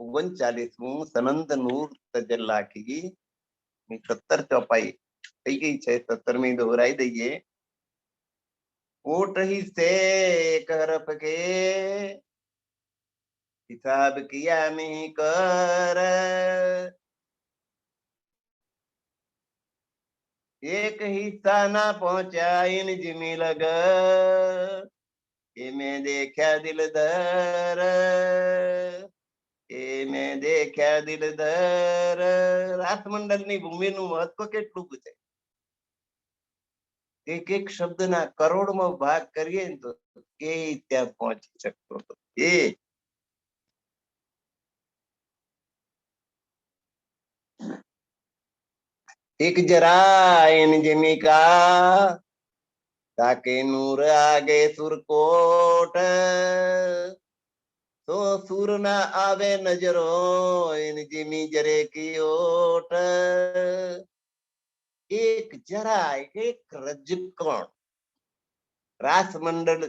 39મું સનંદ નૂર તજલ્લાખી 17 ચોપાઈ થઈ ગઈ છે. 17મી દોહરાઈ દઈએ. ओट ही से एक हरफ के हिसाब किया नहीं कर, एक हिस्सा ना पहुंचा इन जिमी लग, ये मैं देखा दिल दर, ये मैं देखा दिल दर. રાસમંડળની ભૂમિનું મહત્વ કેટલું છે. એક એક શબ્દના કરોડમાં ભાગ કરીએ ને તો એ ત્યાં પહોંચી શકતો હતો. એ એક જરા એન જમીકા તાકે નૂર આગે સુરકોટ, તો સુર ના આવે નજરો એન જમી જરે કી ઓટ. એક જરા એક રજકણ રાસમંડળ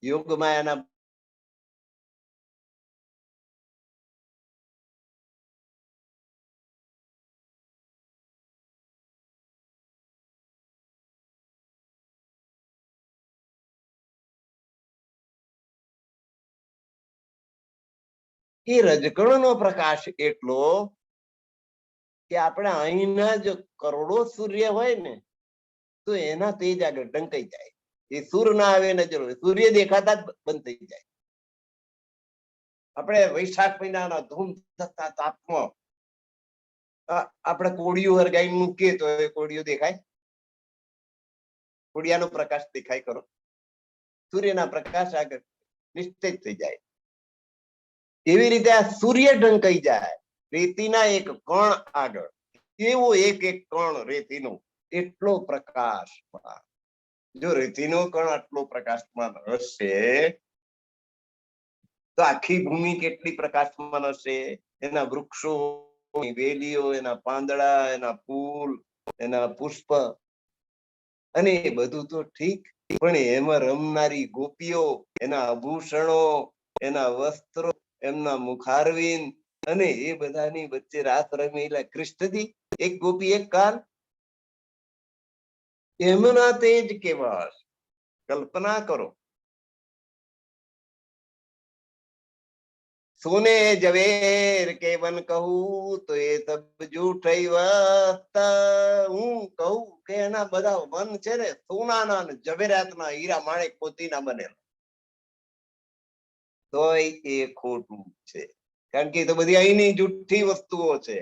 યુગમાં એના એ રજકણનો પ્રકાશ એટલો કે આપણે અહીંના જો કરોડો સૂર્ય હોય ને તો એના તેજ આગળ ઢંકાઈ જાય. એ સૂર ના આવે નજરો, સૂર્ય દેખાતા જ બંધ થઈ જાય. આપણે વૈશાખ મહિનાના ધૂમ થતા તાપમાં આપણે કોળિયું હરગાઈ મૂકીએ તો એ કોળિયું દેખાય? કોળિયાનો પ્રકાશ દેખાય કરો? સૂર્યના પ્રકાશ આગળ નિશ્ચિત થઈ જાય. એવી રીતે આ સૂર્ય ઢંકાઈ જાય રેતીના એક કણ આગળ. એવો એક એક કણ રેતીનો એટલો પ્રકાશમાં. જો રેતીનો કણ આટલો પ્રકાશમાન હશે તો આખી ભૂમિ કેટલી પ્રકાશમાન હશે. એના વૃક્ષો, વેલીઓ, એના પાંદડા, એના ફૂલ, એના પુષ્પ અને એ બધું તો ઠીક, પણ એમાં રમનારી ગોપીઓ, એના આભૂષણો, એના વસ્ત્રો, એમના મુખારવિંદ અને એ બધાની વચ્ચે રાસ રમેલા કૃષ્ણજી, એક ગોપી એક કાલ, એમના તેજ કેવા હશે કલ્પના કરો. सोने जवेर के वन कहूं तो ये सब झूठी वस्त. હું કહું કે એના બધા વન છે ને સોનાના ને જવેરાતના હીરા માણેક મોતીના બનેલા, તોય એ ખોટું છે. કારણ કે એ તો બધી અહીંની જૂઠી વસ્તુઓ છે.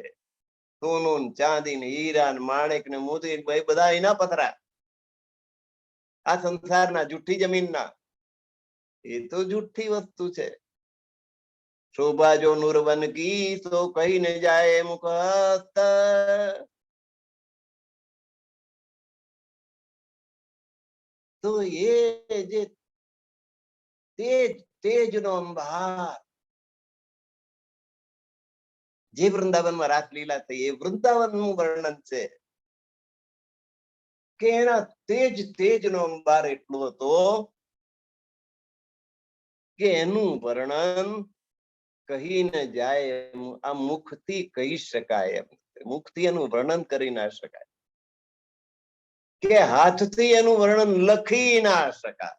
સોનું, ચાંદી ને હીરા ને માણેક ને મોતી બધા અહીંના પથરા, આ સંસારના જૂઠી જમીનના. એ તો જૂઠી વસ્તુ છે. शोभा जो नूरवन की सो कही न जाए मुखस्त. तो ये जे तेज तेज नो अंबार જે વૃંદાવનમાં રાસલીલા થઈ એ વૃંદાવનનું વર્ણન છે કે એના તેજ તેજનો અંબાર એટલો હતો કે એનું વર્ણન કહી ન જાય. આ મુખથી કહી શકાય એમ, મુખથી એનું વર્ણન કરી ના શકાય, કે હાથથી એનું વર્ણન લખી ના શકાય,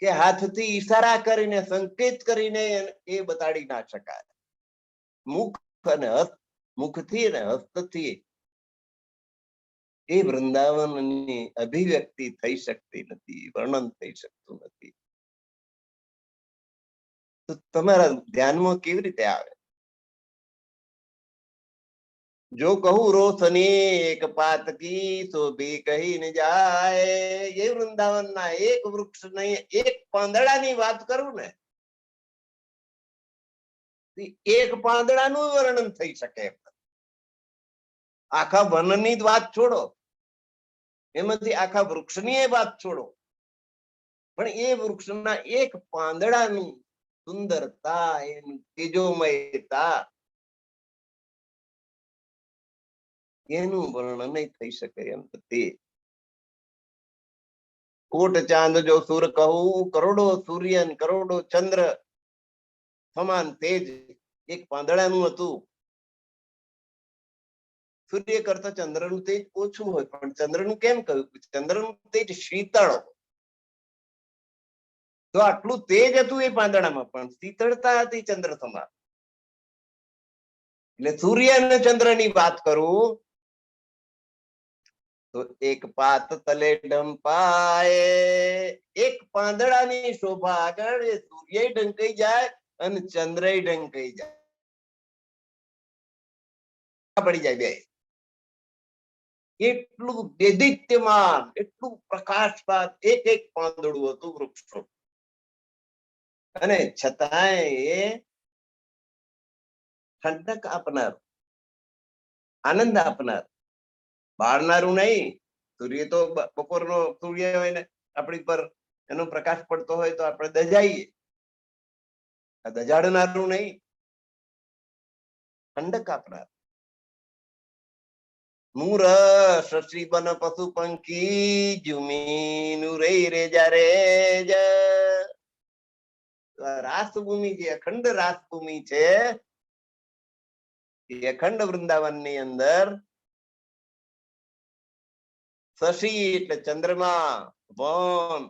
કે હાથથી ઈશારા કરીને સંકેત કરીને એ બતાડી ના શકાય. મુખ અને હસ્ત, મુખથી અને હસ્તથી એ વૃંદાવનની અભિવ્યક્તિ થઈ શકતી નથી, વર્ણન થઈ શકતું નથી. તો તમારા ધ્યાનમાં કેવી રીતે આવે? જો કહું રોશની એક પાત કી તો ભી કહી ન જાય. એ વૃંદાવનના એક વૃક્ષ નહીં, એક પાંદડાની વાત કરું ને, એક પાંદડાનું વર્ણન થઈ શકે. આખા વનની જ વાત છોડો, એમાંથી આખા વૃક્ષની એ વાત છોડો, પણ એ વૃક્ષના એક પાંદડાની સુંદરતા, એની તેજોમયતા, એનું વર્ણન નહીં થઈ શકે એમ નથી. कोट चांद जो सुर कहूं, करोड़ो सूर्य ने करोड़ो चंद्र સમાન તેજ એક પાંદડાનું હતું. સૂર્ય કરતા ચંદ્રનું તેજ ઓછું હોય, પણ ચંદ્રનું કેમ કહ્યું? ચંદ્રનું તેજ શીતળ. તો આટલું તેજ હતું એ પાંદડામાં, પણ શીતળતા હતી ચંદ્ર સમાન. એટલે સૂર્ય અને ચંદ્રની વાત કરું તો એક પાત તલે ડંપાય, એક પાંદડાની શોભા આગળ એ સૂર્ય ઢંકાઈ જાય અને ચંદ્ર ઢંકાઈ જાય, પડી જાય બે. એટલું દેદીપ્યમાન, એટલું પ્રકાશવાન એક એક પાંદડું હતું વૃક્ષો. અને છતાંય એ ઠંડક આપનાર, આનંદ આપનાર, બાળનારું નહીં. સૂર્ય તો બપોરનો સૂર્ય હોય ને આપણી પર એનો પ્રકાશ પડતો હોય તો આપણે દજાઈએ, દજાડનારું નહીં, ઠંડક આપનાર. મૂર શશી બન પશુ પંખી જુમીનું રે રે જારે જ. રાસભૂમિ જે અખંડ રાસભૂમિ છે એ અખંડ વૃંદાવનની અંદર શશી એટલે ચંદ્રમા, વન,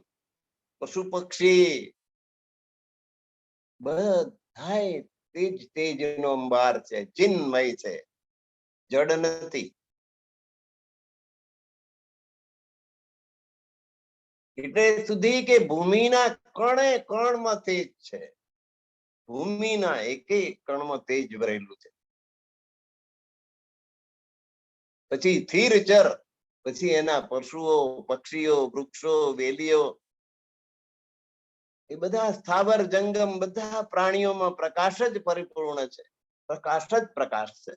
પશુ પક્ષી બધાય તેજ તેજનો અંબાર છે, ચિન્મય છે, જડ નથી. એટલે સુધી કે ભૂમિના કણે કણમાં તેજ છે, ભૂમિના એકે કણમાં તેજ ભરેલું છે. પછી સ્થિર ચર, પછી એના પશુઓ, પક્ષીઓ, વૃક્ષો, વેલીઓ, એ બધા સ્થાવર જંગમ બધા પ્રાણીઓમાં પ્રકાશ જ પરિપૂર્ણ છે, પ્રકાશ જ પ્રકાશ છે.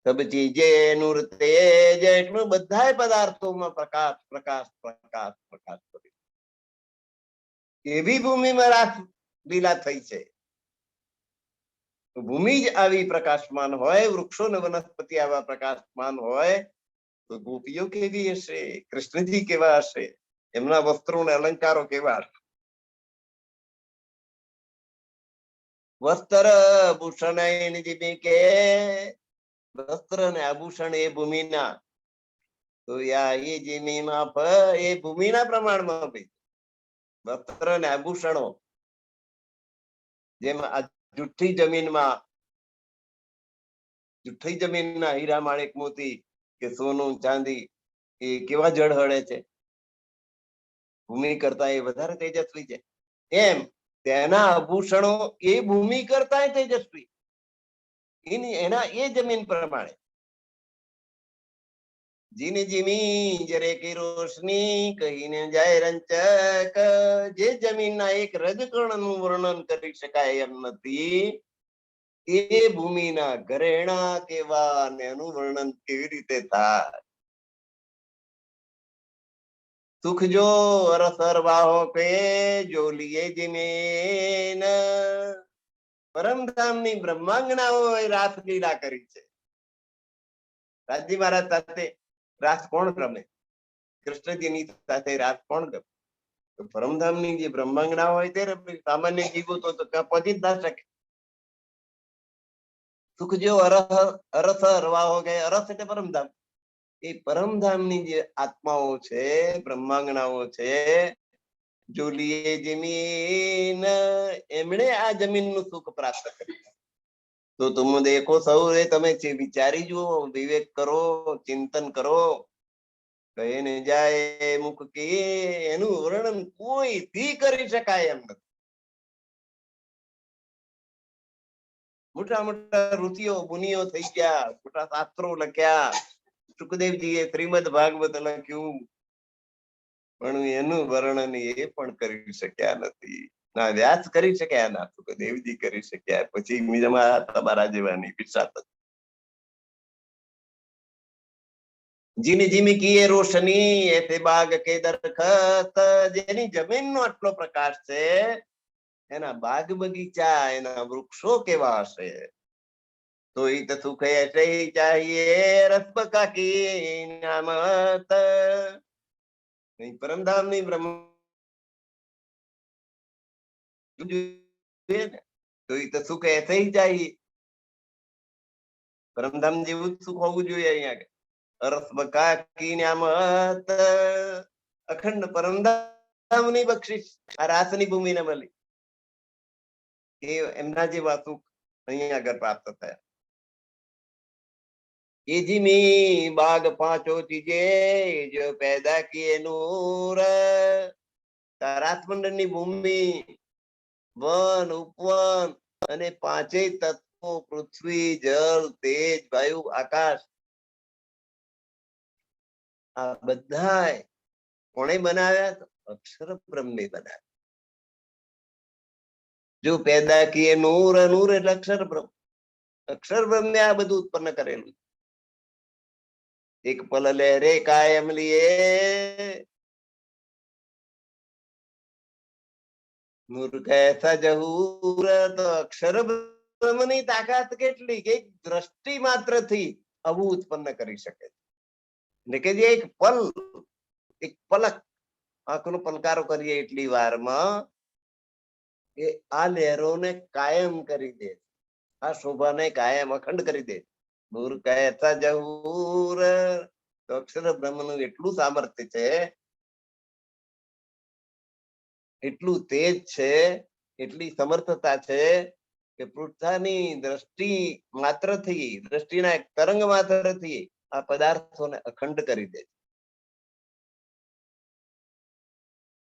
સબ ચીજે નૂર તેજ, એટલું બધા પદાર્થોમાં પ્રકાશ પ્રકાશ પ્રકાશ પ્રકાશ. એવી ભૂમિમાં રાસ લીલા થઈ છે. ભૂમિ જ આવી પ્રકાશમાન હોય, વૃક્ષો ને વનસ્પતિ આવા પ્રકાશમાન હોય તો ગોપીઓ કેવી હશે, કૃષ્ણજી કેવા હશે, એમના વસ્ત્રો ને અલંકારો કેવા હશે. વસ્ત્ર ભૂષણ કે વસ્ત્ર ને આભૂષણ એ ભૂમિના, તો યા એ જમીનમાં એ ભૂમિના પ્રમાણમાં ભાઈ વસ્ત્ર ને આભૂષણો, જેમ આ જુઠ્ઠી જમીનમાં, જુઠ્ઠી જમીનના હીરા માણેક મોતી કે સોનું ચાંદી એ કેવા ઝળહળે છે, ભૂમિ કરતા એ વધારે તેજસ્વી છે. એમ તેના આભૂષણો એ ભૂમિ કરતા તેજસ્વી, એના એ જમીન પ્રમાણે. જીની જીમી જરે કી રોશની કહીને જાય રંચક, જે જમીનના એક રજકણનું વર્ણન કરી શકાય એમ નથી, એ ભૂમિના ઘરેણા કેવા અને એનું વર્ણન કેવી રીતે થાય. સુખ જો અરસર વાહો કે જો લીએ જમીન, પરમધામની બ્રહ્માંગનાઓ રાસ લીલા કરી છે. રાજી મહારાજ સાથે રાસ કોણ રમે? કૃષ્ણજીની સાથે રાસ કોણ રમે? પરમધામની જે બ્રહ્માંગના હોય તે રમે, સામાન્ય જીવો તો પહોંચી જ ના શકે. સુખ જો અરસ રવાહો કે, અરસ એટલે પરમધામ, એ પરમધામની જે આત્માઓ છે, બ્રહ્માંગનાઓ છે, જો લીએ જમીન, એમણે આ જમીનનું સુખ પ્રાપ્ત કર્યું. તો તુમ દેખો સૌ, તમે વિચારી જુઓ, વિવેક કરો, ચિંતન કરો. કહીને જાય મુખ કે એનું વર્ણન કોઈ થી કરી શકાય એમ નથી. મોટા મોટા ઋષિઓ મુનિઓ થઈ ગયા, મોટા શાસ્ત્રો લખ્યા, સુખદેવજીએ શ્રીમદ ભાગવત લખ્યું, પણ એનું વર્ણન એ પણ કરી શક્યા નથી. ના વ્યાસ કરી શક્યા, ના સુખદેવજી કરી શક્યા, પછી તમારા જેવાની વિશાત. જીની જીમી કી રોશની એસે બાગ કે દરખત, જેની જમીનનો આટલો પ્રકાશ છે, એના બાગ બગીચા, એના વૃક્ષો કેવા હશે. तो इत सुख ऐसे ही चाहिए रस का की नामत नहीं परम धाम नहीं ब्रह्म तो इत सुख ऐसे ही चाहिए પરમધામ જેવું જ સુખ હોવું જોઈએ અહીંયા અરસ બકા કી ન્યામત અખંડ પરમધામની બક્ષિસ આ રાસની ભૂમિને મળી એ એમના જેવા સુખ અહીંયા આગળ પ્રાપ્ત થયા ये जी में बाग पांचों चीजें जो पैदा किए नूर તારાસમંડળની ભૂમિ વન ઉપવન અને પાંચેય તત્વો પૃથ્વી જળ તેજ વાયુ આકાશ આ બધા કોણે બનાવ્યા અક્ષર બ્રહ્મે બનાવ્યા જો પેદા કીએ નૂર નૂર એટલે અક્ષર બ્રહ્મે આ બધું ઉત્પન્ન કરેલું એક પલ લહેરે કાયમ લીએ નૂર કૈસા જહૂર તો અક્ષર બ્રહ્મની તાકાત કેટલી કે એક દ્રષ્ટિ માત્ર થી આવું ઉત્પન્ન કરી શકે એટલે કે જે એક પલ એક પલક આંખનો પલકારો કરીએ એટલી વારમાં એ આ લહેરોને કાયમ કરી દે આ શોભાને કાયમ અખંડ કરી દે નૂર કહેતા જહૂર તો અક્ષર બ્રહ્મનું એટલું સામર્થ્ય છે એટલું તેજ છે એટલી સમર્થતા છે કે પૃથ્વીની દ્રષ્ટિ માત્રથી દ્રષ્ટિના એક તરંગ માત્રથી આ પદાર્થોને અખંડ કરી દે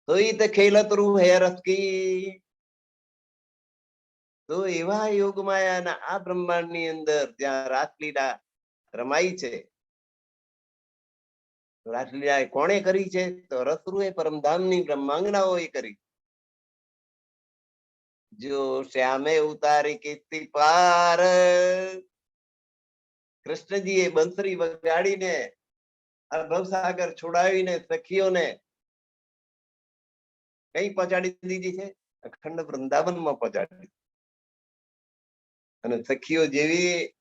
તો ઈ તે ખેલત રૂ હે રસકી તો એવા યોગ માયાના આ બ્રહ્માંડની અંદર જ્યાં રાસલીલા રમાઈ છે રાસલીલા કોણે કરી છે તો રસરૂએ પરમધામની બ્રહ્માંગનાઓએ કરી જો શ્યામે ઉતારી કીર્તિ પાર કૃષ્ણજીએ બંસરી વગાડીને આ ભવસાગર છોડાવીને સખીઓને કઈ પહોંચાડી દીધી છે અખંડ વૃંદાવનમાં પહોંચાડી અને સખીઓ જેવી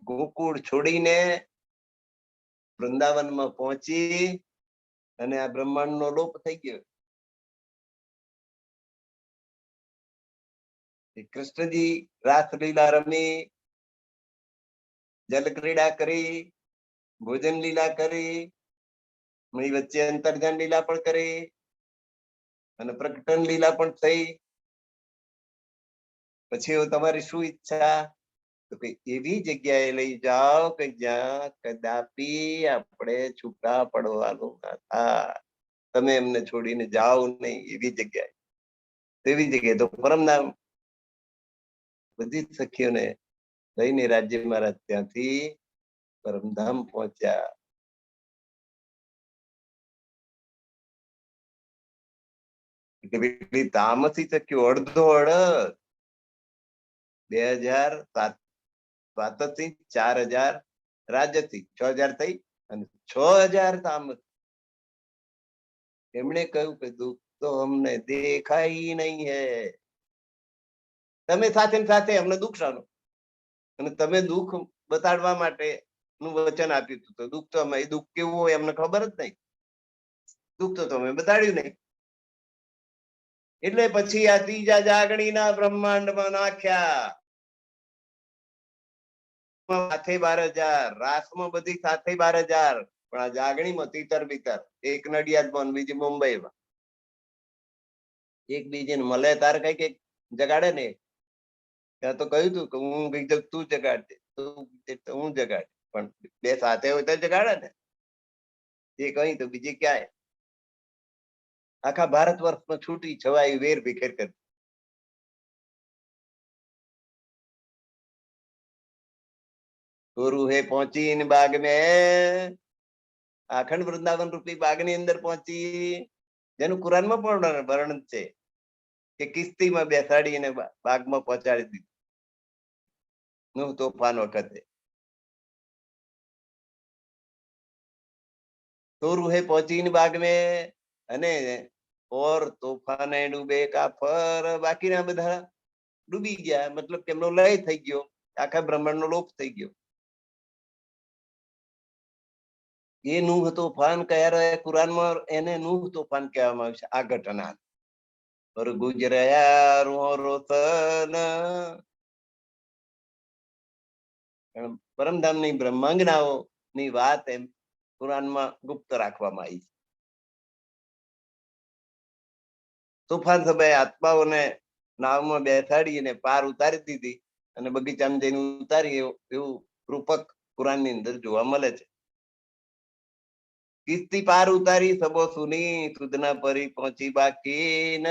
ગોકુળ છોડીને વૃંદાવનમાં પહોંચી અને આ બ્રહ્માંડનો લોપ થઈ ગયો કૃષ્ણજી રાસલીલા રમી જલ ક્રીડા કરી ભોજન લીલા કરી વચ્ચે અંતર્ધ્યાન લીલા પણ કરી અને પ્રકટન લીલા પણ થઈ પછી તમારી શું ઈચ્છા તો કે એવી જગ્યાએ લઈ જાઓ કે જ્યાં કદાપી આપણે છૂટા પડવાનું ના થાય તમે એમને છોડીને જાઓ નહીં એવી જગ્યાએ તેવી જગ્યાએ તો પરમધામ બધી સખીઓને લઈને રાજ્ય મહારાજ ત્યાંથી પરમધામ પહોંચ્યા એટલે તામસી સખીઓ અડધો અડધ 2007 થી 4000 રાજ્યથી 6000 થઈ અને 6000 તામસ એમણે કહ્યું કે દુઃખ તો અમને દેખાય નહીં હે તમે સાથે સાથે અમને દુઃખ શાનું અને તમે દુઃખ બતાડવા માટે નું વચન આપ્યું હતું તો દુઃખ તો અમે દુઃખ કેવું હોય અમને ખબર જ નહીં દુઃખ તો તમે બતાડ્યું નહીં એટલે પછી આ ત્રીજા જાગણીના બ્રહ્માંડમાં નાખ્યા સાથે 12000 રાસમાં બધી સાથે 12000 પણ આ જાગણીમાં તીતર બીતર એક નડિયાદમાં બીજી મુંબઈમાં એક બીજીને મળે તાર કઈ જગાડે ને ત્યાં તો કહ્યું તું કે હું બીજું તું જગાડજે હું જગાડ પણ બે સાથે હોય તો જગાડે ને એ કઈ તો બીજી ક્યાંય આખા ભારત વર્ષમાં છૂટી છવાઈ વેર વિખેર કરી ગુરુ હે પહોંચી બાગ મેં અખંડ વૃંદાવન રૂપી બાગ ની અંદર પહોંચી જેનું કુરાનમાં પણ વર્ણન છે કે કિસ્તીમાં બેસાડીને બાગમાં પહોંચાડી દીધું નું તોફાન વખતે ગુરુ હે પહોંચી બાગ મેં અને ઓર તોફાને ડૂબે કાફર બાકીના બધા ડૂબી ગયા મતલબ કે એમનો લય થઈ ગયો આખા બ્રહ્માંડ નો લોપ થઈ ગયો. એ નૂહ તોફાન કયા કુરાનમાં એને નૂહ તોફાન કહેવામાં આવે છે. આ ઘટના પર ગુજરયા રોતન પરમધામની બ્રહ્માંગનાઓ ની વાત એમ કુરાનમાં ગુપ્ત રાખવામાં આવી છે. તોફાન સમયે આત્માઓને નાવમાં બેસાડીને પાર ઉતારી દીધી અને બગીચામાં જઈને ઉતારી એવું રૂપક કુરાનની અંદર જોવા મળે છે. કિસ્તી પાર ઉતારી સબો સુની સુધના પરી પહોંચી બાકી ન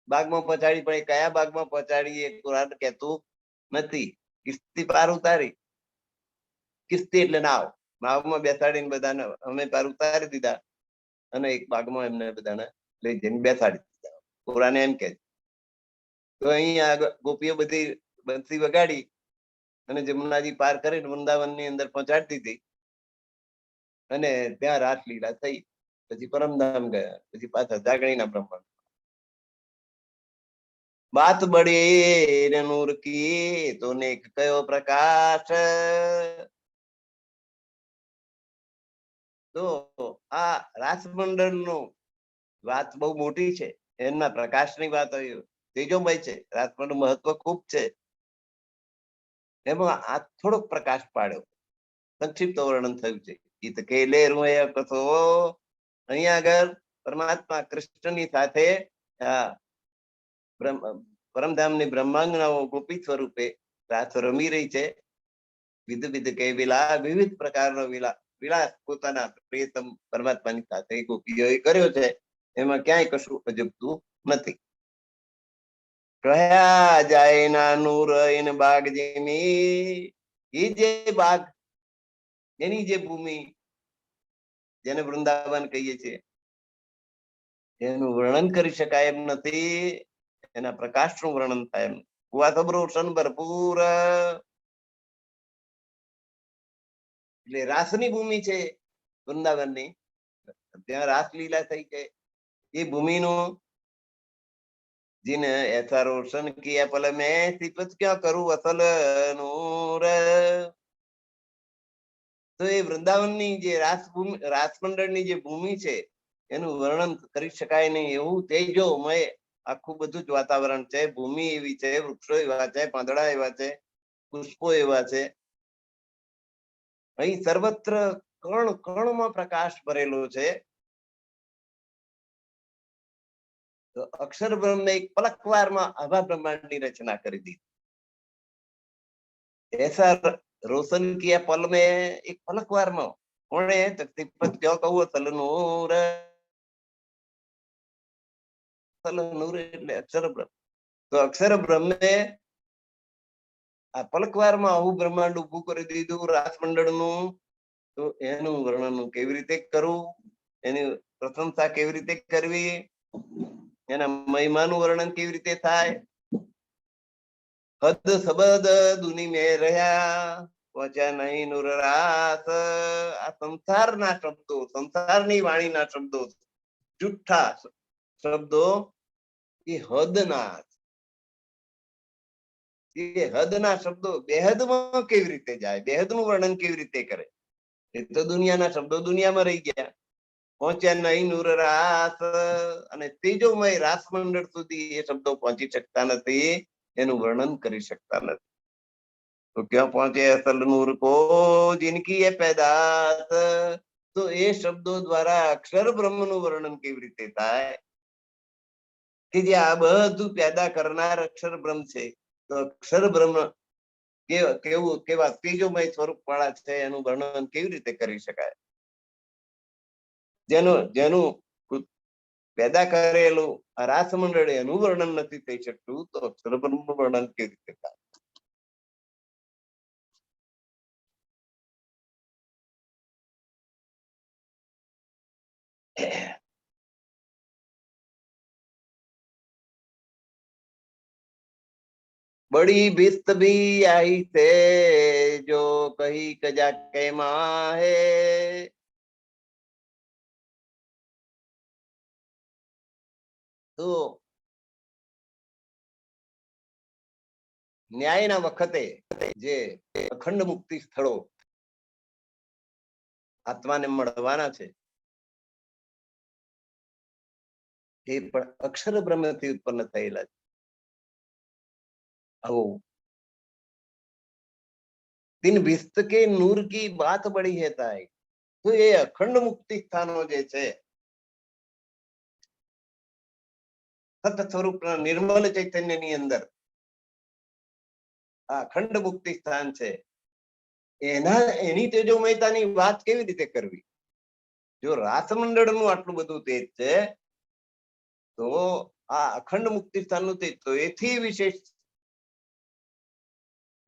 બાગમાં પહોંચાડી, પણ કયા બાગમાં પહોંચાડી એ કુરાન કહેતું નથી. કિસ્તી પાર ઉતારી, કિસ્તી એટલે નાવ, નાવમાં બેસાડીને બધાને અમે પાર ઉતારી દીધા અને એક બાગમાં એમને બધાને લઈ જઈને બેસાડી દીધા. કુરાન એમ કે તો અહીંયા ગોપીઓ બધી બંસી વગાડી અને જમુનાજી પાર કરીને વૃંદાવનની અંદર પહોંચાડી દીધી અને ત્યાં રાસલીલા થઈ. પછી પરમધામ ગયા, પછી પાછા જાગણીના બ્રહ્માંડ. બાત બડી ને નૂર કી તો નેક કયો પ્રકાશ. તો આ રાસમંડળ નો વાત બહુ મોટી છે. એમના પ્રકાશની વાત તેજોમય છે. રાસમંડળ મહત્વ ખૂબ છે. એમાં આ થોડોક પ્રકાશ પાડ્યો, સંક્ષિપ્ત વર્ણન થયું છે. ગીત કેલે કથો અહીંયા આગળ પરમાત્મા કૃષ્ણની સાથે પરમધામની બ્રહ્માંગનાઓ ગોપી સ્વરૂપે રાસ રમી રહી છે. વિધ વિધ કે વિવિધ પ્રકારનો વિલાસ પોતાના પ્રિયતમ પરમાત્માની સાથે ગોપીઓએ કર્યો છે. એમાં ક્યાંય કશું અજબતું નથી. કહ્યા જાય ના નૂર ઇન બાગ જેમી, એ જે બાગ, એની જે ભૂમિ જેને વૃંદાવન કહીએ છીએ, એનું વર્ણન કરી શકાય એમ નથી. એના પ્રકાશનું વર્ણન થાય એમ. રોશન ભરપૂર એટલે રાસની ભૂમિ છે વૃંદાવનની. ત્યાં રાસલીલા થઈ છે. એ ભૂમિનું जिन ऐसा रोशन किया पल में सिफत क्या करूं असल नूर. તો એ વૃંદાવનની જે રાસમંડળની જે ભૂમિ છે એનું વર્ણન કરી શકાય નહીં એવું તેજોમય આખું બધું જ વાતાવરણ છે. ભૂમિ એવી છે, વૃક્ષો એવા છે, પાંદડા એવા છે, પુષ્પો એવા છે. અહીં સર્વત્ર કણ કણમાં પ્રકાશ ભરેલો છે. તો અક્ષર બ્રહ્મે એક પલકવારમાં આભા બ્રહ્માંડની રચના કરી દીધી. ऐसा रोशन किया पल में एक पलकवाરમાં. કોણે? સિફત ક્યાં કહું અસલ નૂર. અસલ નૂર એટલે અક્ષર બ્રહ્મ. તો અક્ષર બ્રહ્મે આ પલકવારમાં આવું બ્રહ્માંડ ઉભું કરી દીધું રાસમંડળનું. તો એનું વર્ણન કેવી રીતે કરવું, એની પ્રશંસા કેવી રીતે કરવી, એના મહિમાનું વર્ણન કેવી રીતે થાય. હદ સબદ દુની મેં રહ્યા પહોંચ્યા નહીં નૂર રાસ. આ સંસારના શબ્દો, સંસારની વાણીના શબ્દો, જુઠ્ઠા શબ્દો એ હદના, એ હદના શબ્દો બેહદમાં કેવી રીતે જાય, બેહદનું વર્ણન કેવી રીતે કરે. એ તો દુનિયાના શબ્દો દુનિયામાં રહી ગયા. પહોંચ્યા નહીં નૂર રાસ. અને તેજોમય રાસમંડળ સુધી એ શબ્દો પહોંચી શકતા નથી, એનું વર્ણન કરી શકતા નથી. તો ક્યાં પહોંચે અસલ નૂર કો જિનકી એ પેદાશ. તો એ શબ્દો દ્વારા અક્ષર બ્રહ્મનું વર્ણન કેવી રીતે થાય કે જે આ બધું પેદા કરનાર અક્ષર બ્રહ્મ છે. તો અક્ષર બ્રહ્મ કેવું કેવા તેજોમય સ્વરૂપ વાળા છે, એનું વર્ણન કેવી રીતે કરી શકાય. જેનું પેદા કરેલું આ રાસમંડળ એનું વર્ણન નથી થઈ શકતું, તો અક્ષર બ્રહ્મનું વર્ણન કેવી રીતે થાય. बड़ी बिस्त भी आई से जो कही कजा के माहे. તો ન્યાયના વખતે જે અખંડ મુક્તિ સ્થળો આત્માને મળવાના છે એ પણ અક્ષર બ્રહ્મથી ઉત્પન્ન થયેલા છે. આવો તીન વિસ્ત કે નૂર કી બાત બડી હેતા હૈ. તો એ અખંડ મુક્તિ સ્થાનો જે છે સત સ્વરૂપના નિર્મલ ચૈતન્યની અંદર આ અખંડ મુક્તિ સ્થાન છે. એની તેજોમયતાની વાત કેવી રીતે કરવી? જો રાસમંડળનું આટલું બધું તેજ છે તો આ અખંડ મુક્તિ સ્થાનનું તેજ તો એથી વિશેષ.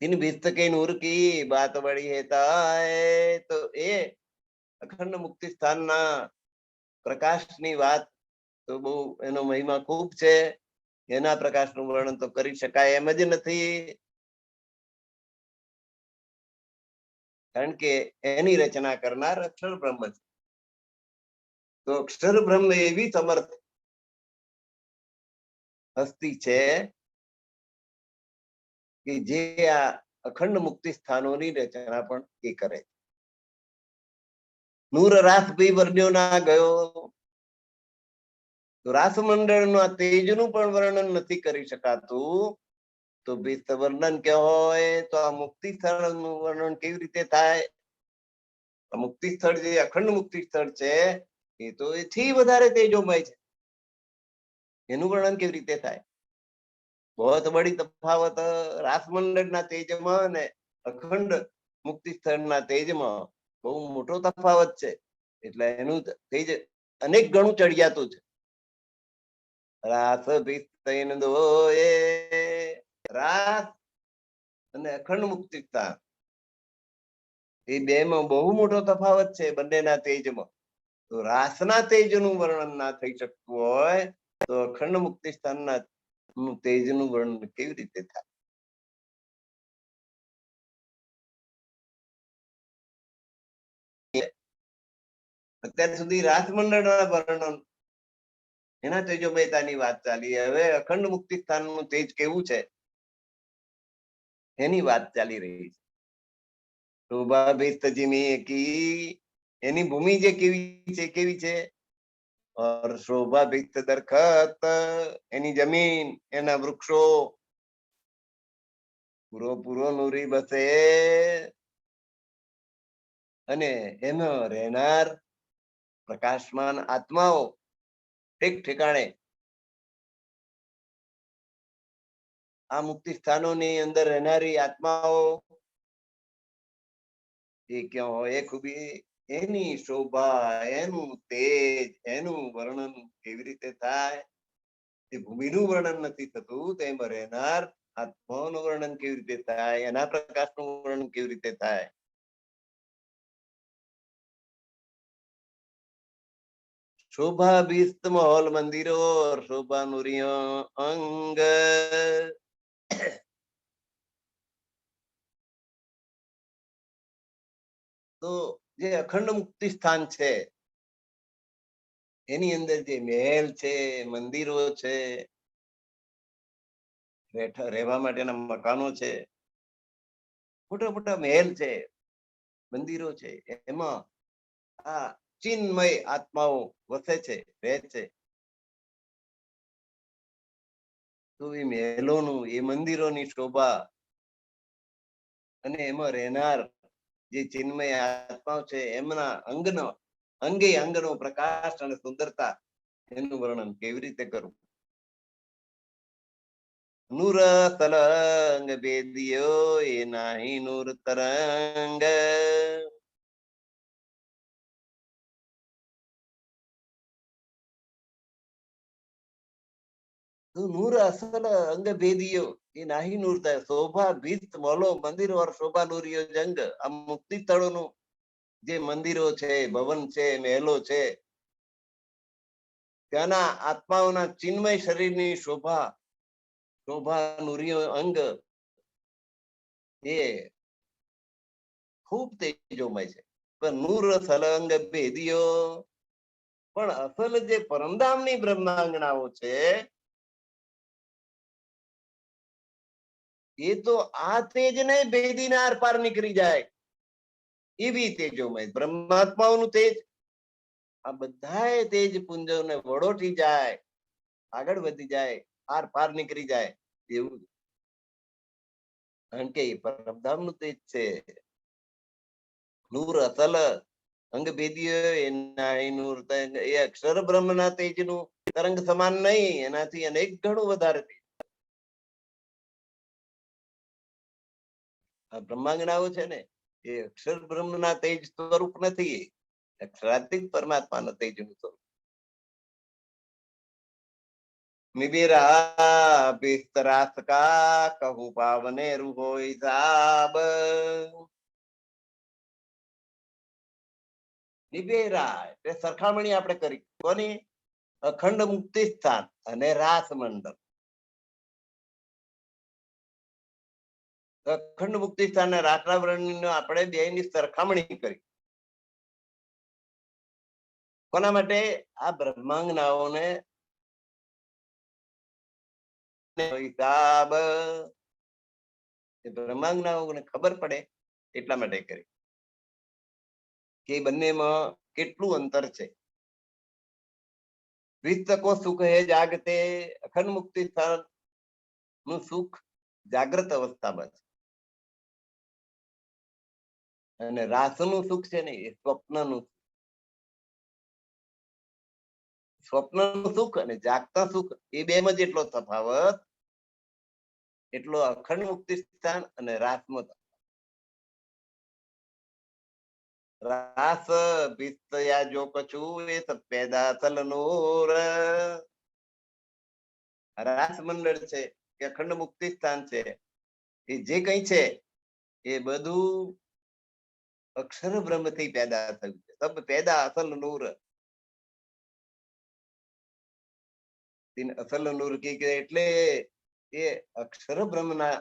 इन विस्त के नूर की बात बड़ी हेता है. તો એ અખંડ મુક્તિ સ્થાનના પ્રકાશની વાત તો બહુ એનો મહિમા ખૂબ છે. એના પ્રકાશનું વર્ણન તો કરી શકાય એમ જ નથી, કારણ કે એની રચના કરનાર અક્ષર બ્રહ્મ છે. તો અક્ષર બ્રહ્મ એવી સમર્થ હસ્તી છે કે જે આ અખંડ મુક્તિ સ્થાનોની રચના પણ એ કરે. નૂર રાસ ભી વર્ણ્યો ના ગયો. તો રાસમંડળના તેજનું પણ વર્ણન નથી કરી શકાતું. તો બેસ્ત વર્ણન કે હોય તો આ મુક્તિ સ્થળનું વર્ણન કેવી રીતે થાય? મુક્તિ સ્થળ જે અખંડ મુક્તિ સ્થળ છે એ તો એથી વધારે તેજોમય છે. એનું વર્ણન કેવી રીતે થાય? बहुत बड़ी तफावत रासमंडળના તેજમાં અને અખંડ મુક્તિ સ્થળના તેજમાં બહુ મોટો તફાવત છે. એટલે એનું તેજ અનેક ગણું ચડિયાતું છે. રાસ ભીસ્તૈન દોએ, રાસ અને અખંડ મુક્તિ સ્થાન એ બેમાં બહુ મોટો તફાવત છે બંનેના તેજમાં. તો રાસના તેજનું વર્ણન ના થઈ શકતું હોય તો અખંડ મુક્તિ સ્થાનના તેજનું વર્ણન કેવી રીતે થાય? અત્યાર સુધી રાસમંડળના વર્ણન એના તેજોમયતાની વાત ચાલી. હવે અખંડ મુક્તિ સ્થાનનું તેજ કેવું છે એની વાત ચાલી રહી છે. શોભા ભીસ્ત જીમી કી એની ભૂમિ જે કેવી છે और शोभा भीस्त दरखत એની જમીન, એના વૃક્ષો પૂરો નૂરી બસે અને એમાં રહેનાર પ્રકાશમાન આત્માઓ ઠેક ઠેકાણે આ મુક્તિ સ્થાનોની અંદર રહેનારી આત્માઓ એ ક્યાં હોય એ ખૂબી, એની શોભા, એનું તેજ, એનું વર્ણન કેવી રીતે થાય? એ ભૂમિનું વર્ણન નથી થતું, તેમાં રહેનાર આત્માઓનું વર્ણન કેવી રીતે થાય? એના પ્રકાશનું વર્ણન કેવી રીતે થાય? शोभा भीस्त महल मंदिरो और शोभा नुरियो अंग. તો જે અખંડ મુક્તિ સ્થાન છે એની અંદર જે મહેલ છે, મંદિરો છે, રહેવા માટેના મકાનો છે, મોટા મોટા મહેલ છે, મંદિરો છે, એમાં આ ચિન્મય આત્માઓ વસે છે, રહે છે. તો એ મહેલોનું, એ મંદિરોની શોભા અને એમાં રહેનાર જે ચિન્મય આત્માઓ છે એમના અંગે અંગનો પ્રકાશ અને સુંદરતા એનું વર્ણન કેવી રીતે કરવું? નૂર તરંગ બેદિયો એ નાહી નૂર તરંગ. नूर असल अंग भेदियो ये नाही नूर था. शोभा भीत मोलो मंदिर और शोभा नूरियो जंग. આ મુક્તિ સ્થળોનું જે મંદિરો છે, ભવન છે, મહેલો છે, ત્યાંના આત્માઓના ચિન્મય શરીરની શોભા નૂરિયો અંગ એ ખૂબ તેજોમય છે. પણ નૂર સલંગ ભેદિયો, પણ અસલ જે પરમધામની બ્રહ્માંગનાઓ છે એ તો આ તેજ ને ભેદીને આર પાર નીકળી જાય એવી તેજોમય બ્રહ્માત્માઓનું તેજ આ બધાય તેજ પુંજોને વડોટી જાય, આગળ વધી જાય, આર પાર નીકળી જાય એવું. કારણ કે એ પરમધામનું તેજ છે. નૂર અસલ અંગ ભેદીય એના એ નૂર એ અક્ષર બ્રહ્મના તેજનું તરંગ સમાન નહીં, એનાથી અનેક ગણું વધારે તેજ. આ બ્રહ્માંગનાઓ છે ને એ અક્ષર બ્રહ્મના તેજ સ્વરૂપ નથી, અક્ષરાતીત પરમાત્માના તેજનું સ્વરૂપ. નિબિરા બિસ્તરાસકા કહું પાવને રૂહોય સાબ. નિબેરા એટલે સરખામણી આપણે કરી કોની? અખંડ મુક્તિ સ્થાન અને રાસ મંડળ. અખંડ મુક્તિ સ્થાન અને રાસાવરણ આપણે બે ની સરખામણી કરી. કોના માટે? આ બ્રહ્માંગનાઓને હિસાબ બ્રહ્માંગનાઓને ખબર પડે એટલા માટે કરી કે બંનેમાં કેટલું અંતર છે. વિસ્તકો સુખ હે જાગતે, અખંડ મુક્તિ સ્થાન નું સુખ જાગ્રત અવસ્થામાં છે અને રાસનું સુખ છે ને એ સ્વપ્નનું. સ્વપ્નનું સુખ અને જાગતા સુખ એ બેમાં જેટલો તફાવત એટલો અખંડ મુક્તિ સ્થાન અને રાસમાં. રાસ ભીસ્તયા જો કછું એ પેદા તલ નૂર. રાસ મંડળ છે કે અખંડ મુક્તિ સ્થાન છે એ જે કઈ છે એ બધું અક્ષર બ્રહ્મ થી પેદા થયું છે. સબ પેદા અસલ નૂર. અસલ નૂર કે એટલે એ અક્ષર બ્રહ્મના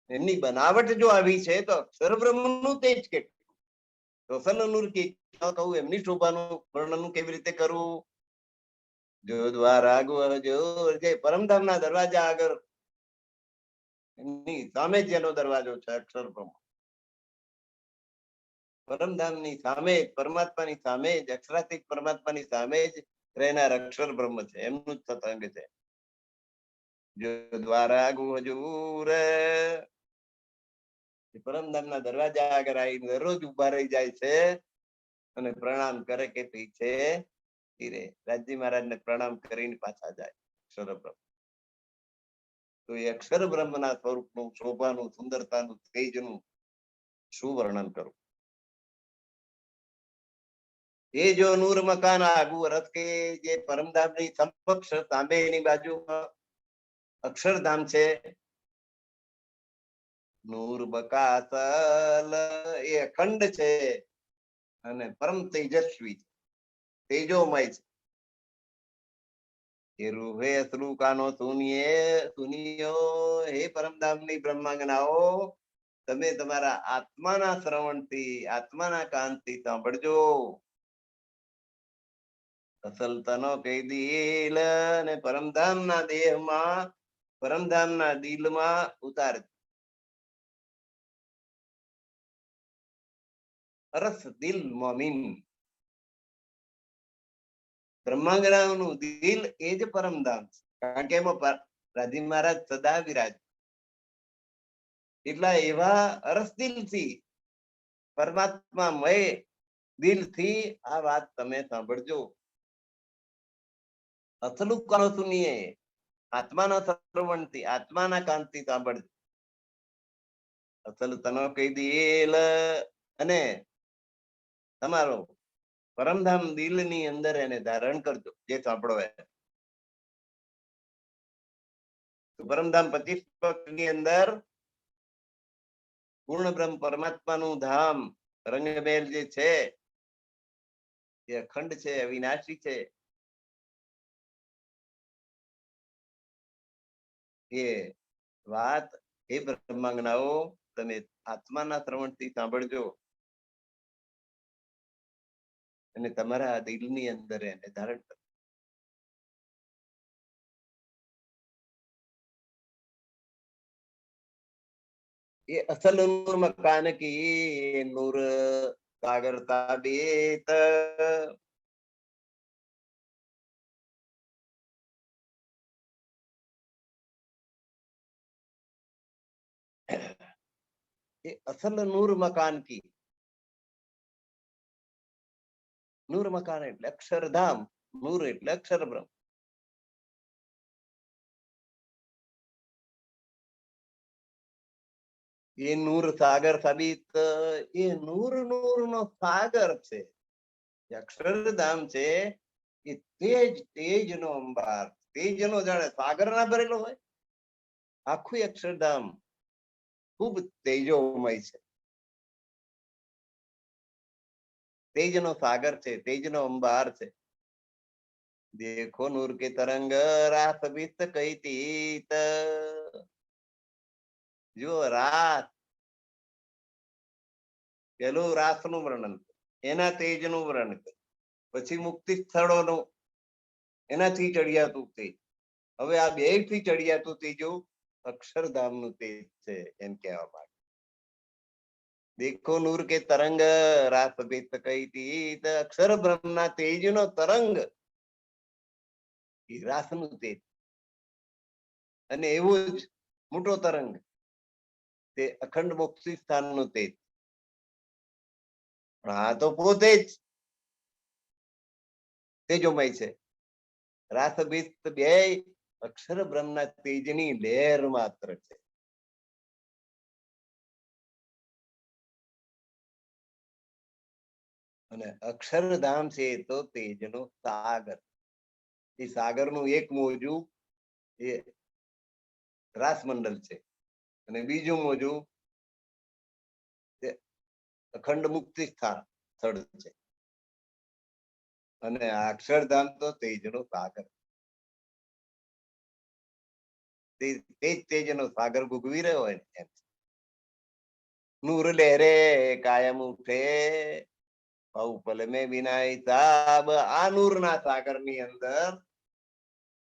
એમની બનાવટ જો આવી છે તો અક્ષર બ્રહ્મનું તેજ કેટલું. અસલ નૂર કે કહું એમની શોભાનું વર્ણન કેવી રીતે કરવું? જો દ્વારા જો પરમધામના દરવાજા આગળ એમની સામે જેનો દરવાજો છે અક્ષર બ્રહ્મ. પરમધામની સામે જ, પરમાત્માની સામે જ, અક્ષરાતીત પરમાત્માની સામે જ રહેનાર અક્ષર બ્રહ્મ છે, એમનું જ સત્સંગ છે. જો દ્વારા હજૂર પરમધામના દરવાજા આગળ આવીને દરરોજ ઉભા રહી જાય છે અને પ્રણામ કરે કે પીછે ધીરે રાજજી મહારાજને પ્રણામ કરીને પાછા જાય અક્ષર બ્રહ્મ. તો એ અક્ષર બ્રહ્મના સ્વરૂપનું, શોભાનું, સુંદરતાનું, તેજનું શું વર્ણન કરું? એ જો નૂર મકાન આગુ રથ કે જે પરમધામની સમક્ષ સામેની બાજુમાં અક્ષરધામ છે. નૂર બકાસલ એ અખંડ છે અને પરમ તેજસ્વી છે, તેજોમય છે. એ રૂહે અસલું કાનો સુનિયો હે પરમધામની બ્રહ્માંગનાઓ, તમે તમારા આત્માના શ્રવણથી, આત્માના કાનથી સાંભળજો. અસલ તનો કહી દિલ અને પરમધામના દેહમાં, પરમધામના દિલમાં ઉતાર. અરસ દિલ મોમીન. બ્રહ્માંગનાઓનું દિલ એ જ પરમધામ છે, કારણ કે એમાં રાજી મહારાજ સદા વિરાજ. એટલા એવા અરસ દિલથી, પરમાત્મામય દિલથી આ વાત તમે સાંભળજો. અસલું કાનો સુનીએ, આત્માના શ્રવણથી, આત્માના કાનથી સાંભળજો. અસલ તનો કહી દિલ અને તમારો પરમધામ દિલની અંદર એને ધારણ કરજો જે સાંભળો. પરમધામ 25 ની અંદર પૂર્ણ બ્રહ્મ પરમાત્માનું ધામ રંગમેલ જે છે એ અખંડ છે, અવિનાશી છે. એ વાત એ બ્રહ્માંગનાઓ તમે આત્માના શ્રવણથી સાંભળજો અને તમારા દિલની અંદર એને ધારણ કરજો. ये असल नूर मकान की नूर सागर ताबीत ये असल नूर मकान की નૂર મકાન એટલે અક્ષરધામ નૂર એટલે અક્ષર બ્રહ્મ એ નૂર સાગર સાબિત એ નૂર નૂર નો સાગર છે અક્ષરધામ છે એ તેજ તેજ નો અંબાર તેજ નો જાણે સાગર ના ભરેલો હોય આખું અક્ષરધામ ખૂબ તેજોમય છે तेज नो सागर છે तेज नो अंबार છે देखो नूर के तरंग रात बीत कई तीत जो रात પેલું રાતનું વર્ણન એના તેજનું વર્ણન પછી મુક્તિ સ્થળોનું એનાથી ચડિયાતું તેજ હવે આ બે થી ચડિયાતું તેજું અક્ષરધામનું તેજ છે એમ કહેવા માંગે देखो नूर के तरंग रात बीत कई तीत अक्षर ब्रह्मना तेजनो तरंग એ રાસનું તેજ અને એવું જ મોટો તરંગ તે અખંડ મોક્ષી સ્થાનનું તેજ પણ આ તો પોતે જ તેજોમય છે રાસ બીત બે અક્ષર બ્રહ્મના તેજની લહેર માત્ર છે અને અક્ષરધામ છે તો તેજનો સાગર એ સાગરનું એક મોજું એ રાસમંડળ છે અને બીજું મોજું તે અખંડ મુક્તિ સ્થળ છે અને આ અક્ષરધામ તો તેજનો સાગર તેજ તેજનો સાગર ભોગવી રહ્યો હોય એમ નૂર લહેરે કાયમ ઉઠે પલ મેં વિનાય સાબ આ નૂરના સાગરની અંદર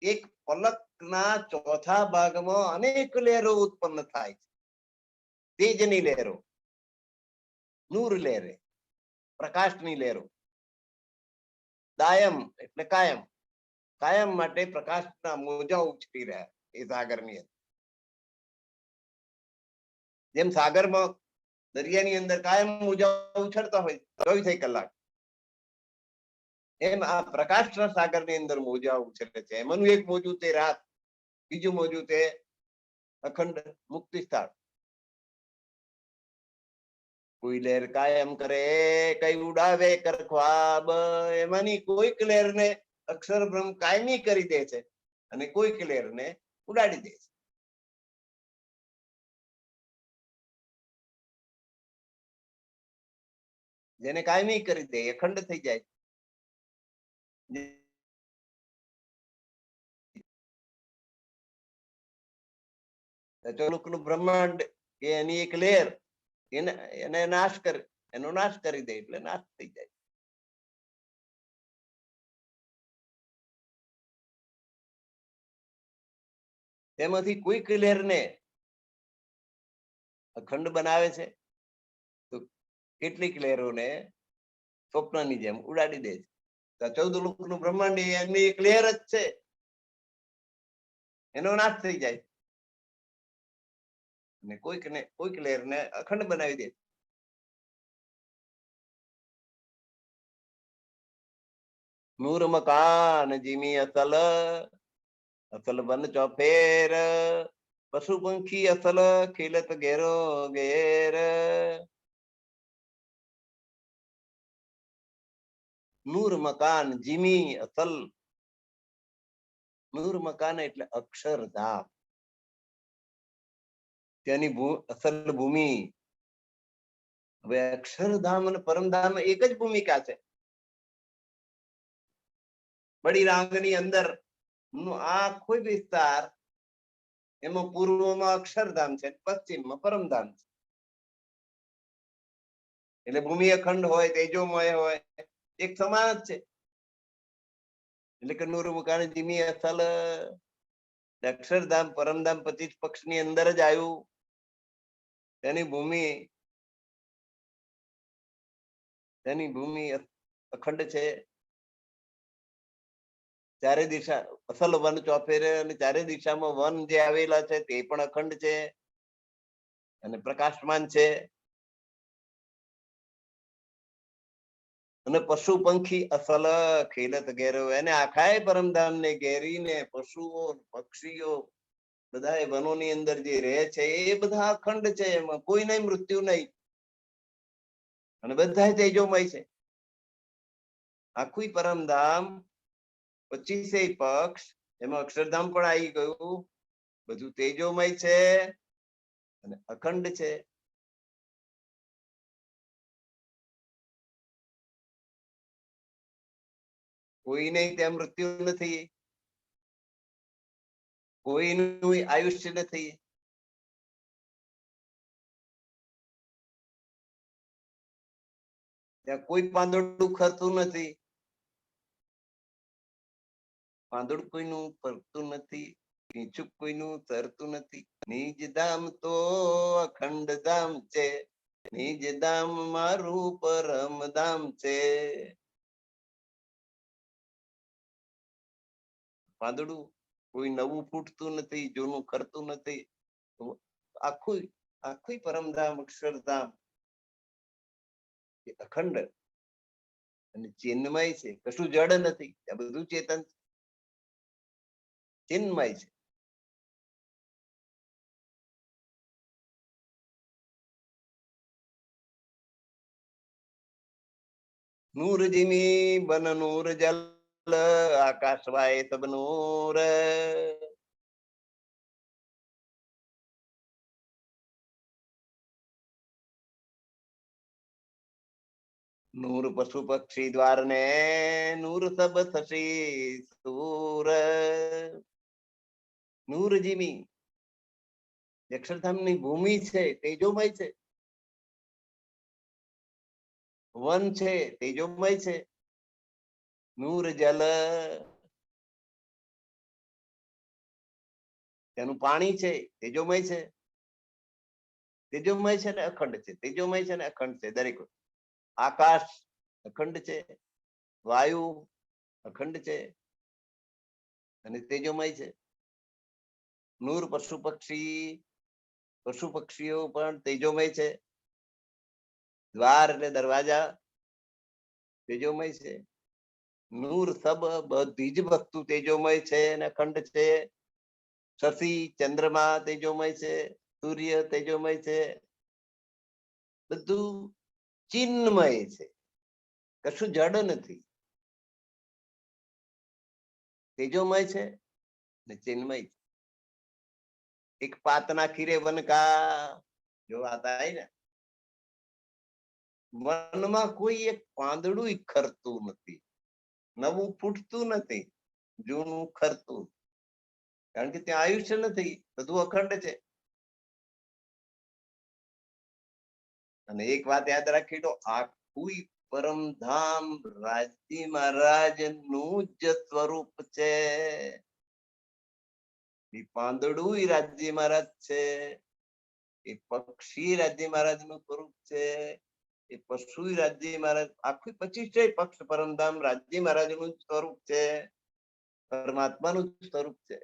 એક પલકના ચોથા ભાગમાં અનેક લહેરો ઉત્પન્ન થાય છે તેજની લહેરો નૂર લહેરે પ્રકાશની લહેરો દાયમ એટલે કાયમ કાયમ માટે પ્રકાશના મોજા ઉછળી રહ્યા એ સાગરની અંદર જેમ સાગરમાં દરિયાની અંદર કાયમ મોજા ઉછળતા હોય 24 કલાક એમ આ પ્રકાશના સાગરની અંદર મોજા ઉછળે છે એમાંનું એક મોજું તે રાત બીજું મોજું તે અખંડ મુક્તિ સ્થળ કોઈ લહેર કાયમ કરે કઈ ઉડાવે કર ખ્વાબ એમાંની કોઈક લહેરને અક્ષર બ્રહ્મ કાયમી કરી દે છે અને કોઈક લહેરને ઉડાડી દે છે જેને કાયમી કરી દે અખંડ થઈ જાય ચોલુકનું બ્રહ્માંડ કે એની એક લહેર એને નાશ કરે એનો નાશ કરી દે એટલે નાશ થઈ જાય તેમાંથી કોઈક લહેરને અખંડ બનાવે છે તો કેટલીક લહેરોને સ્વપ્નની જેમ ઉડાડી દે છે 14 લોકનું બ્રહ્માંડ એમની એક લહેર જ છે એનો નાશ થઈ જાય અને કોઈક લહેરને અખંડ બનાવી દે નૂર મકાન જીમી અસલ અસલ બન ચોફેર પશુ પંખી અસલ ખીલત ઘેરો ઘેર નૂર મકાન જીમી અસલ નૂર મકાન એટલે અક્ષરધામ તેની અસલ ભૂમિ હવે અક્ષરધામ અને પરમધામ એક જ ભૂમિકા છે બડી રાંગની અંદર નો આખો વિસ્તાર એમાં પૂર્વમાં અક્ષરધામ છે પશ્ચિમમાં પરમધામ છે એટલે ભૂમિ અખંડ હોય તેજોમય હોય એક સમાન જ છે એટલે કે નૂર મકાન જીમી અસલ અક્ષરધામ પરમધામ 25 પક્ષ ની અંદર જ આવ્યું તેની ભૂમિ અખંડ છે. ચારે દિશા અસલ વન ચોફેરે અને ચારે દિશામાં વન જે આવેલા છે તે પણ અખંડ છે અને પ્રકાશમાન છે. અને પશુ પંખી અસલ ખેલત ઘેરો, એને આખાય પરમધામ ને ઘેરીને પશુઓ પક્ષીઓ બધા વનોની અંદર જે રહે છે એ બધા અખંડ છે, એમાં કોઈ નહીં મૃત્યુ નહીં અને બધા તેજોમય છે. આખું પરમધામ 25 પક્ષ, એમાં અક્ષરધામ પણ આવી ગયું, બધું તેજોમય છે અને અખંડ છે. કોઈ નહીં ત્યાં મૃત્યુ નથી, કોઈનું આયુષ્ય નથી. ત્યાં કોઈ પાંદડું ખરતું નથી, પાંદડું કોઈનું ફરતું નથી, પીંછું કોઈનું તરતું નથી. નિજ ધામ તો અખંડ ધામ છે, નિજ ધામ મારું પરમ ધામ છે. પાંદડું કોઈ નવું ફૂટતું નથી, જૂનું ખરતું નથી. આખું પરમધામ અક્ષરધામ અખંડ અને ચિન્મય છે, કશું જડ નથી, આ બધું ચેતન ચિન્મય છે. નૂર જીમી બન નૂર જલ આકાશ વાય તબ નૂર. નૂર પશુ પક્ષી દ્વાર ને નૂર સબ થશી સૂર. નૂર જીમી અક્ષરધામની ભૂમિ છે, તેજોમય છે, વન છે, તેજોમય છે. નૂર જલ તેનું પાણી છે, તેજોમય છે. તેજોમય છે ને અખંડ છે, તેજોમય છે ને અખંડ છે. દરેક આકાશ અખંડ છે, વાયુ અખંડ છે અને તેજોમય છે. નૂર પશુ પક્ષીઓ પણ તેજોમય છે. દ્વાર એટલે દરવાજા તેજોમય છે. નૂર સબ બધી જ વસ્તુ તેજોમય છે અને અખંડ છે. શશી ચંદ્રમા તેજોમય છે, સૂર્ય તેજોમય છે, બધું ચિન્મય છે, કશું જડ નથી, તેજોમય છે ને ચિન્મય છે. એક પાતના ખીરે વન કા, જો આતા હૈ ને, વનમાં કોઈ એક પાંદડું ખરતું નથી, નવું ફૂટતું નથી, જૂનું ખરતું, કારણ કે ત્યાં આયુષ્ય નથી, બધું અખંડ છે. અને એક વાત યાદ રાખી લો, આખું પરમધામ રાજજી મહારાજ નું જ સ્વરૂપ છે. એ પાંદડું રાજજી મહારાજ છે, એ પક્ષી રાજજી મહારાજ નું સ્વરૂપ છે, એ પશુ રાજજી મહારાજ, આખું 25 પક્ષ પરમધામ રાજજી મહારાજ નું સ્વરૂપ છે, પરમાત્માનું સ્વરૂપ છે.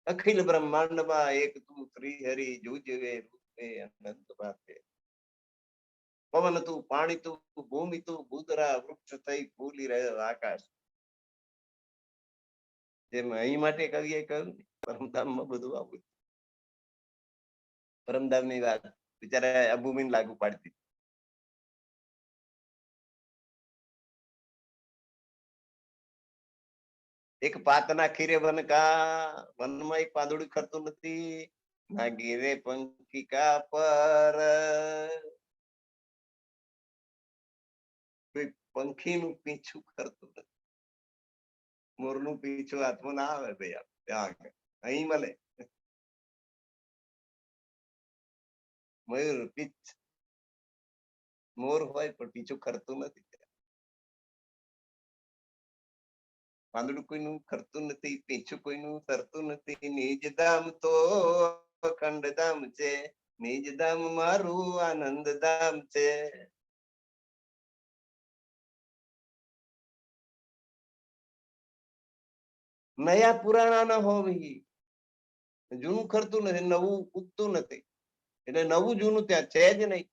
અખિલ બ્રહ્માંડમાં એક તું શ્રી હરિ જુજવે રૂપે અનંત ભાતે. પવન તું, પાણી તું, ભૂમિ તું, ભૂતરા વૃક્ષ થઈ ફૂલી રહ્યો આકાશ. જેમ અહીં માટે કવિએ કહ્યું, પરમધામમાં બધું આવું. પરમધામની વાત બિચારા આ ભૂમિને લાગુ પાડતી. એક પાતના ખીરે વન કા, વનમાં એક પાંદડું ખરતું નથી, ના ગીરે પંખિકા પર, કોઈ પંખીનું પીછું ખરતું નથી. મોરનું પીછું હાથમાં ના આવે ભાઈ, ત્યાં અહીં મળે. મયુર પીછ, મોર હોય પણ પીછું ખરતું નથી. પાંદડું કોઈનું ખરતું નથી, પીછું કોઈનું સરતું નથી. નિજ ધામ તો અખંડ ધામ છે, નિજ ધામ મારું આનંદ ધામ છે. નયા પુરાણા ન હોવી, જૂનું ખરતું નથી, નવું ઉગતું નથી, એટલે નવું જૂનું ત્યાં છે જ નહીં.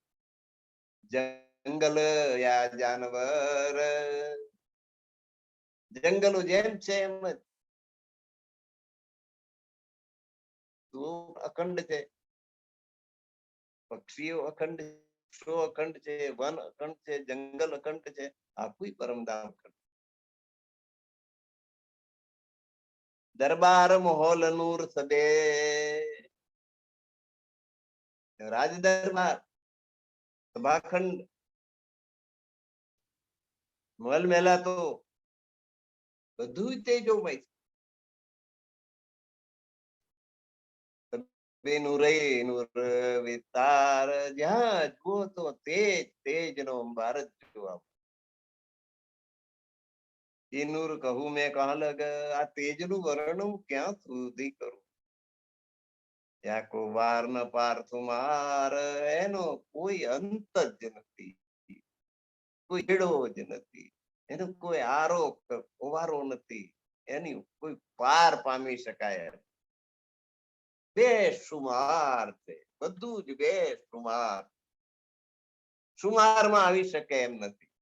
જંગલ યા જાનવર, જંગલો જેમ છે એમ જ અખંડ છે, પક્ષીઓ અખંડ, અખંડ છે, વન અખંડ છે, જંગલ અખંડ છે, આખું પરમધામ અખંડ. દરબાર મહોલ નૂર સબે, રાજ દરબાર, સભાખંડ, મહલ મેલા તો બધું તેજોમય છે. નૂર વિસ્તાર, જ્યાં જુઓ તો તેજ, તેજ નો ભારત જોવા. એ નૂર કહું મેં કહા લગ, આ તેજ નું વર્ણન ક્યાં સુધી કરું. ત્યાં કો વાર ન પાર્થુમાર, એનો કોઈ અંત જ નથી, કોઈ છેડો જ નથી, એનો કોઈ આરો ઓવારો નથી, એની કોઈ પાર પામી શકાય. બેશુમાર છે, બધું જ બેશુમાર, સુમારમાં આવી શકે એમ નથી.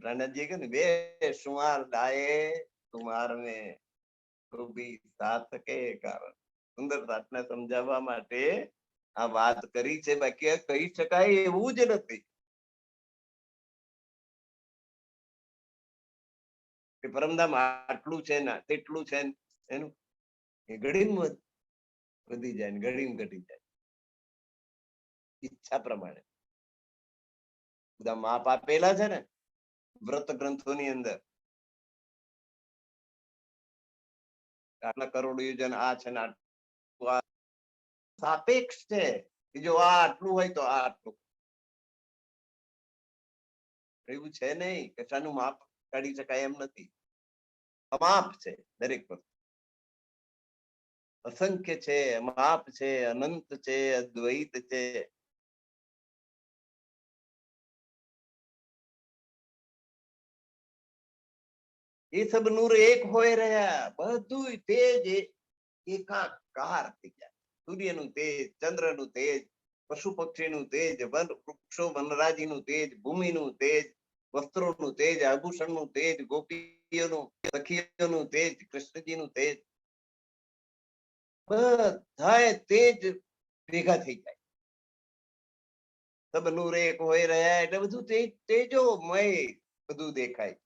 પ્રાણજી કે ને બેશુમાર ડાયે તુમાર મેં તો ભી સાથ કે કારણ. સુંદર વાતને સમજાવવા માટે આ વાત કરી છે, બાકી કહી શકાય એવું જ નથી કે પરમધામ આટલું છે ને તેટલું છે, એનું ઘડીમાં વધી જાય, ઘડીમાં ઘટી જાય ઈચ્છા પ્રમાણે. બધા માપ આપેલા છે ને વ્રત ગ્રંથોની અંદર, આટલા કરોડ યોજન આ છે ને સાપેક્ષ છે, કે જો આ આટલું હોય તો આ આટલું, એવું છે નહીં કે શાનું માપ કાઢી શકાય એમ નથી. અમાપ છે દરેક વસ્તુ, અસંખ્ય છે, માપ છે, અનંત છે, અદ્વૈત છે. એ સબ નૂર એક હોય રહ્યા, બધું તેજ એકાકાર થઈ જાય. સૂર્યનું તેજ, ચંદ્રનું તેજ, પશુ પક્ષીનું તેજ, વન વૃક્ષો વનરાજીનું તેજ, ભૂમિનું તેજ, વસ્ત્રોનું તેજ, આભૂષણનું તેજ, ગોપીઓનું સખીઓનું તેજ, કૃષ્ણજીનું તેજ, બધા તેજ ભેગા થઈ જાય. સબ નૂર એક હોય રહ્યા એટલે બધું તેજોમય બધું દેખાય.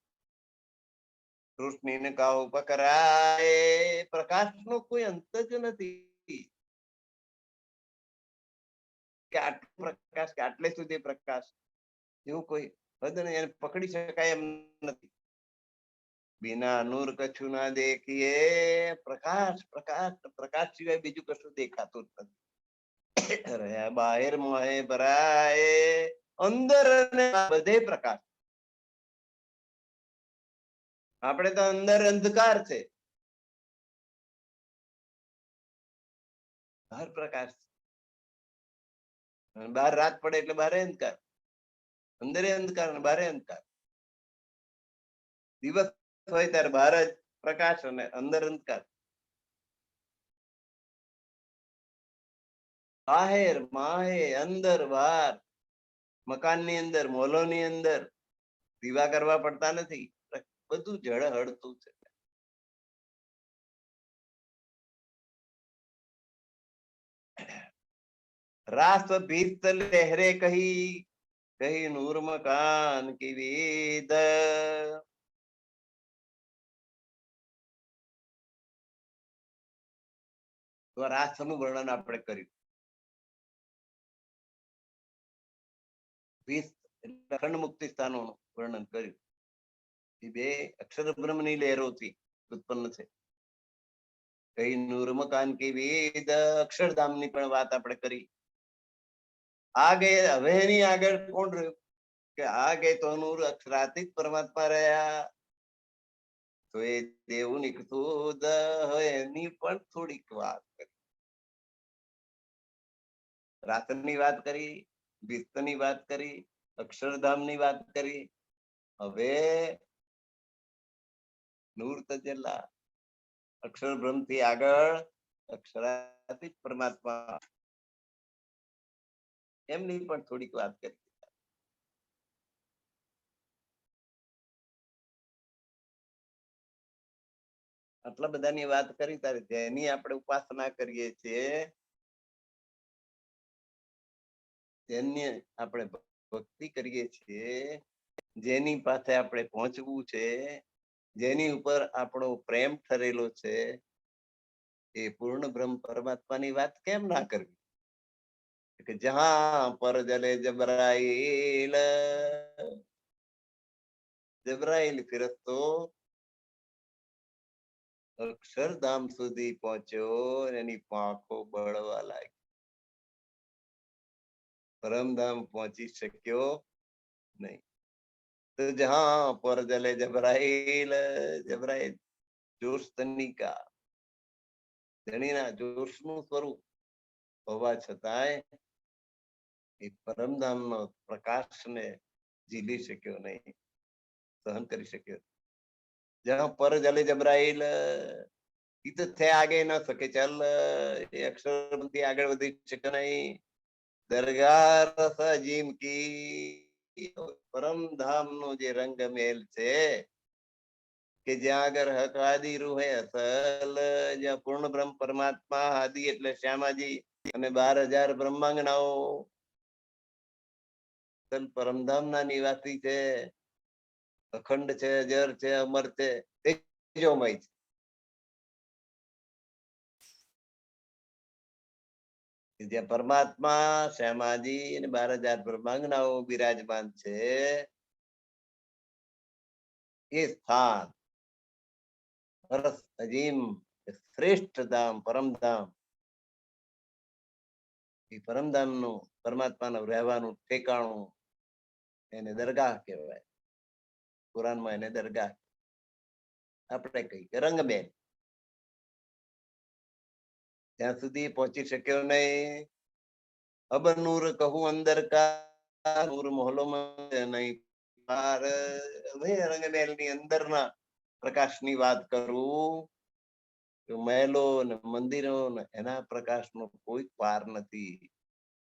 રોશની ને કાવ પકરાય, પ્રકાશ નો કોઈ અંત જ નથી કે આટલો પ્રકાશ કે આટલે સુધી પ્રકાશ, એવું કોઈ હદ નહીં, એને પકડી શકાય એમ નથી. બિના નૂર કછું ના દેખીએ, પ્રકાશ પ્રકાશ પ્રકાશ સિવાય બીજું કશું દેખાતું જ નથી. રહ્યા બહાર મોહે ભરાય, અંદર અને બધે પ્રકાશ. આપણે તો અંદર અંધકાર છે, બહાર પ્રકાશ, બહાર રાત પડે એટલે બહાર અંધકાર, અંદર અંધકાર અને બહાર અંધકાર. દિવસ હોય ત્યારે બહાર જ પ્રકાશ અને અંદર અંધકાર. બહાર માહે અંદર બહાર, મકાનની અંદર, મોલોની અંદર દીવા કરવા પડતા નથી, બધું જળ હળતું છે. રાસ ભીત લહેરે કહી, કહી નૂર મકાન કી વેદ. તો રાસ નું વર્ણન આપણે કર્યું. ભીત એટલે અખંડ મુક્તિ સ્થાનોનું વર્ણન કર્યું. એ બે અક્ષર બ્રહ્મની લહેરોથી ઉત્પન્ન છે. કઈ નૂર મકાન કી વેદ, અક્ષરધામની પણ વાત આપણે કરી. આગે હવે એની આગળ કોણ રહ્યું કે આગે તો નૂર અક્ષરાતીત પરમાત્મા રહ્યા. તો એ દેવની સુદ એની પણ થોડીક વાત કરી. રાતની વાત કરી, વિશ્વની વાત કરી, અક્ષરધામની વાત કરી. હવે નૂર તજલ્લા અક્ષર બ્રહ્મ થી આગળ અક્ષરાતીત પરમાત્મા એમની પણ થોડીક વાત કરી. આટલા બધાની વાત કરી તારે જેની આપણે ઉપાસના કરીએ છીએ, જેની આપણે ભક્તિ કરીએ છીએ, જેની પાસે આપણે પહોંચવું છે, જેની ઉપર આપણો પ્રેમ ઠરેલો છે, એ પૂર્ણ બ્રહ્મ પરમાત્માની વાત કેમ ના કરવી? કે જહાં પર જલે જબરાઈલ, જબરાઈલ ફિરસ્તો અક્ષરધામ સુધી પહોંચ્યો, એની પાંખો બળવા લાગી. પરમધામ પહોંચી શક્યો નહીં. તો જહાં પર જલે જબરાઈલ, જબરાઈલ જોશ તનિકા, ધણીના જોશનું સ્વરૂપ હોવા છતાંય એ પરમધામનો પ્રકાશને ઝીલી શક્યો નહીં, સહન કરી શક્યો. જહાં પર જલે જબરાઈલ, ઈ તો થે આગે ન શકે, ચાલ એ અક્ષરથી આગળ વધી શકે નહીં. દરગાહ રસ અજીમ કી, પરમધામનો જે રંગ મેલ છે કે જ્યાં આગળ હક આદિ રૂહે અસલ, જ્યાં પૂર્ણ બ્રહ્મ પરમાત્મા આદિ એટલે શ્યામાજી અને 12,000 બ્રહ્માંગનાઓ પરમધામના નિવાસી છે, અખંડ છે, અજર છે, અમર છે, તેજોમય છે. જ્યાં પરમાત્મા, શ્યામાજી અને 12,000 બ્રહ્માંગનાઓ બિરાજમાન છે, એ સ્થાન રસ અજીમ શ્રેષ્ઠ ધામ, પરમધામ, એ પરમધામનું પરમાત્માનું રહેવાનું ઠેકાણું એને દરગાહ કહેવાય. કુરાનમાં એને દરગાહ, આપણે કઈ કે રંગમેલ. ત્યાં સુધી પહોંચી શક્યો નહીં. અબ નૂર કહું અંદર કા, નૂર મોહલ્લોમાં નહીં પાર. હવે રંગમેલની અંદરના પ્રકાશની વાત કરું તો મહેલો ને મંદિરો ને એના પ્રકાશનો કોઈ પાર નથી.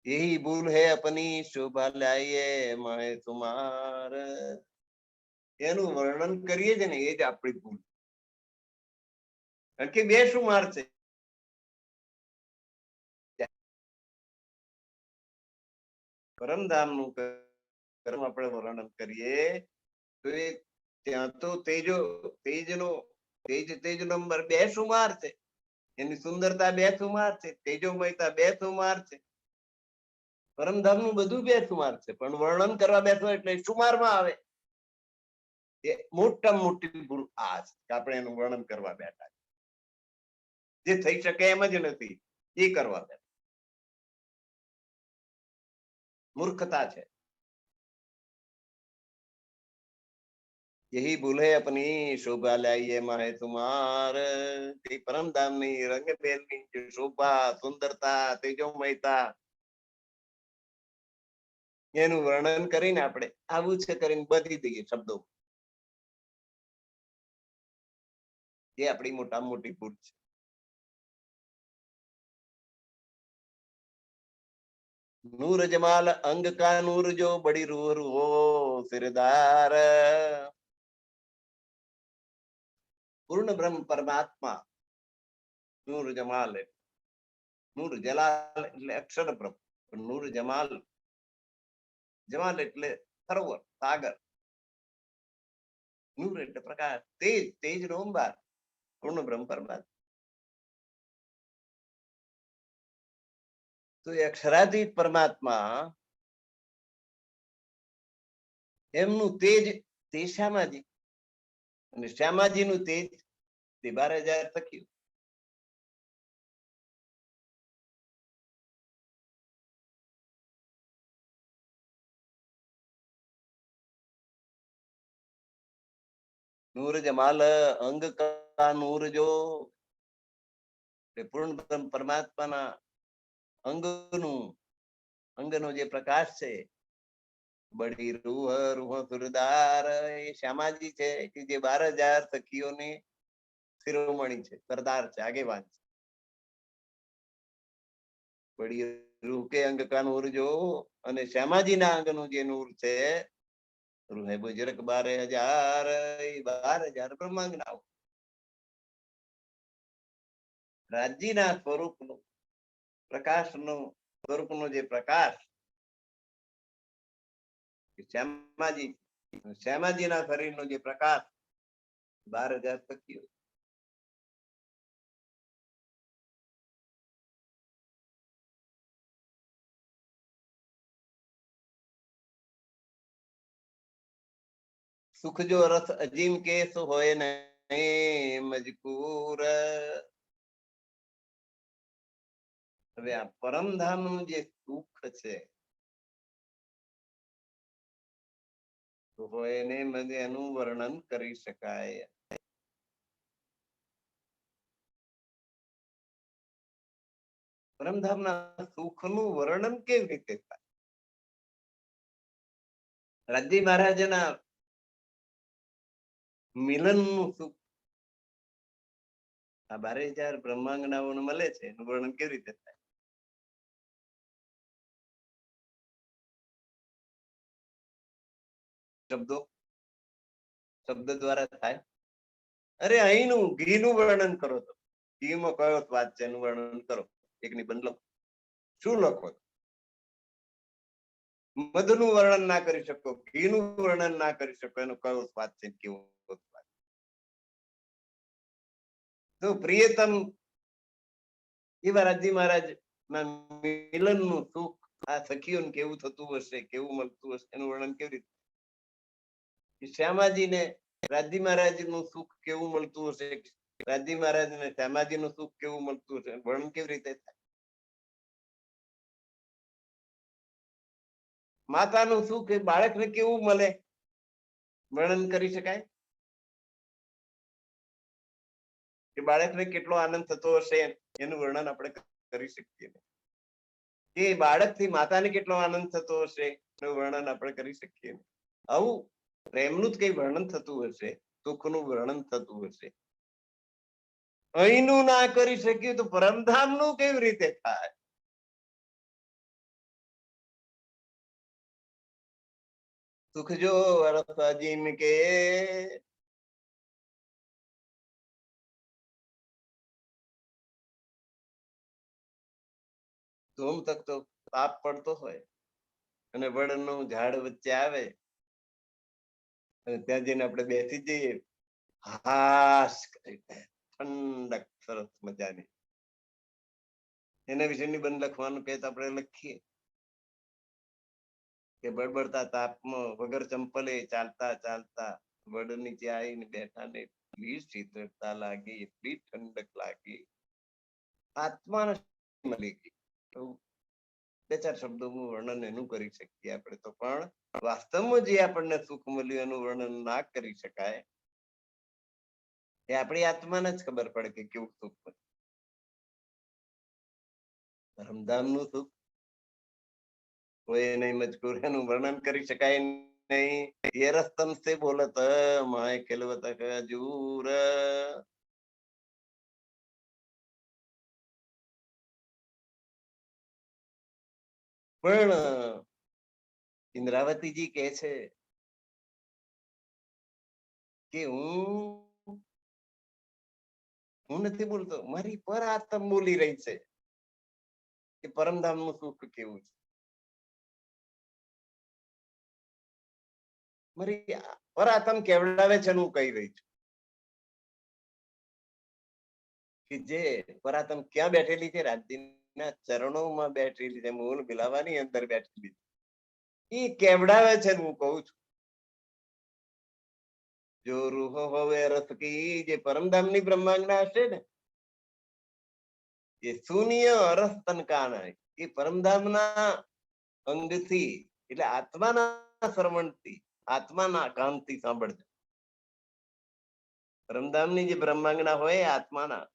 यही भूल है अपनी शोभा लाइए माए तुमार. એનું વર્ણન કરીએ છે ને એ જ આપણી ભૂલ. કારણ કે બેશુમાર છે. પરમધામનું કર્મ આપણે વર્ણન કરીએ તો એ ત્યાં તો તેજ નંબર બેશુમાર છે. એની સુંદરતા બેશુમાર છે, તેજોમયતા બેશુમાર છે. પરમધામનું બધું બેશુમાર છે, પણ વર્ણન કરવા બેસો એટલે શુમારમાં આવે. એ મોટામાં મોટી ભૂલ આ છે કે આપણે એનું વર્ણન કરવા બેઠા, જે થઈ શકે એમ જ નથી એ કરવા બેઠા. મૂર્ખતા છે. यही भूल है अपनी शोभा लाइए माहे तुमार. પરમધામની રંગમેલની જે શોભા, સુંદરતા, તેજોમયતા, એનું વર્ણન કરીને આપણે આવું છે કરીને બધી દઈએ શબ્દો. એ આપણી મોટામાં મોટી ભૂલ છે. नूर जमाल अंग का नूर जो बड़ी रूह हो सिरदार. पूर्ण ब्रह्म परमात्मा नूर जमाल, नूर जलाल એટલે અક્ષર બ્રહ્મ, નૂર જમાલ, જમાલ એટલે સરોવર, સાગર. નૂર એટલે પ્રકાશ, તેજ, તેજનો અંબાર, પૂર્ણ બ્રહ્મ પરમાત્મા. તો એ અક્ષરાતીત પરમાત્મા એમનું તેજ તે શ્યામાજી, અને શ્યામાજીનું તેજ તે 12,000 સખીઓ. નૂર જમાલ અંગ કા નૂર જો પૂર્ણ પરમાત્માના અંગનો જે પ્રકાશ છે, બડી રૂહ સુરદાર, એ શ્યામાજી છે કે જે 12,000 સખીઓની શિરોમણી છે, સરદાર છે, આગેવાન છે. બડી રૂહ કે અંગ કા નૂર જો, અને શ્યામાજીના અંગનું જે નૂર છે, રૂહે બુજરક 12,000, એ 12,000 બ્રહ્માંગના રાજ્યના સ્વરૂપનું પ્રકાશનું સ્વરૂપનો જે પ્રકાશ શ્યામાજીના શરીરનો જે પ્રકાશ 12,000 સખીઓ. સુખ જો રસ અજીમ કેસ હોય નહીં મજકૂર. હવે આ પરમધામ નું જે સુખ છે, હોય ને એનું વર્ણન કરી શકાય. પરમધામના સુખનું વર્ણન કેવી રીતે થાય? રાજ્ય મહારાજના મિલનનું સુખ આ 12,000 બ્રહ્માંગનાઓને મળે છે, એનું વર્ણન કેવી રીતે થાય? શબ્દ દ્વારા થાય. અરે અહીંનું ઘીનું વર્ણન કરો, તો ઘીમાં કયો સ્વાદ છે એનું વર્ણન કરો. એક નિબંધ લખો. શું લખો? મધનું વર્ણન ના કરી શકો, ઘીનું વર્ણન ના કરી શકો, એનો કયો સ્વાદ છે, કેવો સ્વાદ? તો પ્રિયતમ એવા રાજ્ય મહારાજ ના મિલનનું સુખ આ સખીઓને કેવું થતું હશે, કેવું મળતું હશે, એનું વર્ણન કેવી રીતે? શ્યામાજીને રાજ્ય મહારાજ નું સુખ કેવું મળતું હશે, રાજ્ય મહારાજ ને શ્યામાજી નું સુખ કેવું મળતું હશે, વર્ણન કેવી રીતે થાય? માતાનું સુખ એ બાળકને કેવું મળે, વર્ણન કરી શકાય? કે બાળકને કેટલો આનંદ થતો હશે એનું વર્ણન આપણે કરી શકીએ. કે બાળકથી માતાને કેટલો આનંદ થતો હશે એનું વર્ણન આપણે કરી શકીએ. આવું પ્રેમનું જ કઈ વર્ણન થતું હશે, સુખનું વર્ણન થતું હશે, અહીંનું ના કરી શકીએ તો પરમધામનું કેવી રીતે થાય? સુખ જો અરસ અજીમ કે, ધૂમ તક તો તાપ પડતો હોય અને વડનું ઝાડ વચ્ચે આવે અને ત્યાં જઈને આપણે બેસી જઈએ, હાશ ઠંડક સરસ મજાની, એના વિશે નિબંધ લખવાનું કહે તો આપણે લખીએ કે બળબડતા તાપમાં વગર ચંપલે ચાલતા ચાલતા વડ નીચે આવીને બેઠા ને એટલી શીતળતા લાગી, એટલી ઠંડક લાગી, આત્માને મળી ગઈ. બે ચાર શબ્દોનું વર્ણન એનું કરી શકીએ આપણે, તો પણ વાસ્તવમાં જે આપણને સુખ મળ્યું એનું વર્ણન ના કરી શકાય. એ આપણી આત્માને જ ખબર પડે કે કેવું સુખ મળ્યું. પરમધામનું સુખ કોઈ નહીં મજકૂર, એનું વર્ણન કરી શકાય નહીં. એ રસ્તન સે બોલત માય ખેલવત હજૂર. પણ ઇન્દ્રાવતીજી કહે છે કે હું નથી બોલતો, મારી પર આત્મ બોલી રહી છે કે પરમધામનું સુખ કેવું છે. મારી પર આત્મ કેવડાવે છે, હું કહી રહી છું કે જે પરાતમ ક્યાં બેઠેલી છે? રાજ્યના ચરણોમાં બેઠેલી છે, મૂળ બિલાવાની અંદર બેઠેલી છે. એ કેવડાવે છે, હું કહું છું. જો રૂહ હોવે રસ કી, જે પરમધામની બ્રહ્માંગના હશે ને, એ શૂન્ય અરસ તનકાના, એ પરમધામના અંગથી એટલે આત્માના શ્રવણથી, આત્માના કાનથી સાંભળજો. પરમધામની જે બ્રહ્માંગના હોય આત્માના,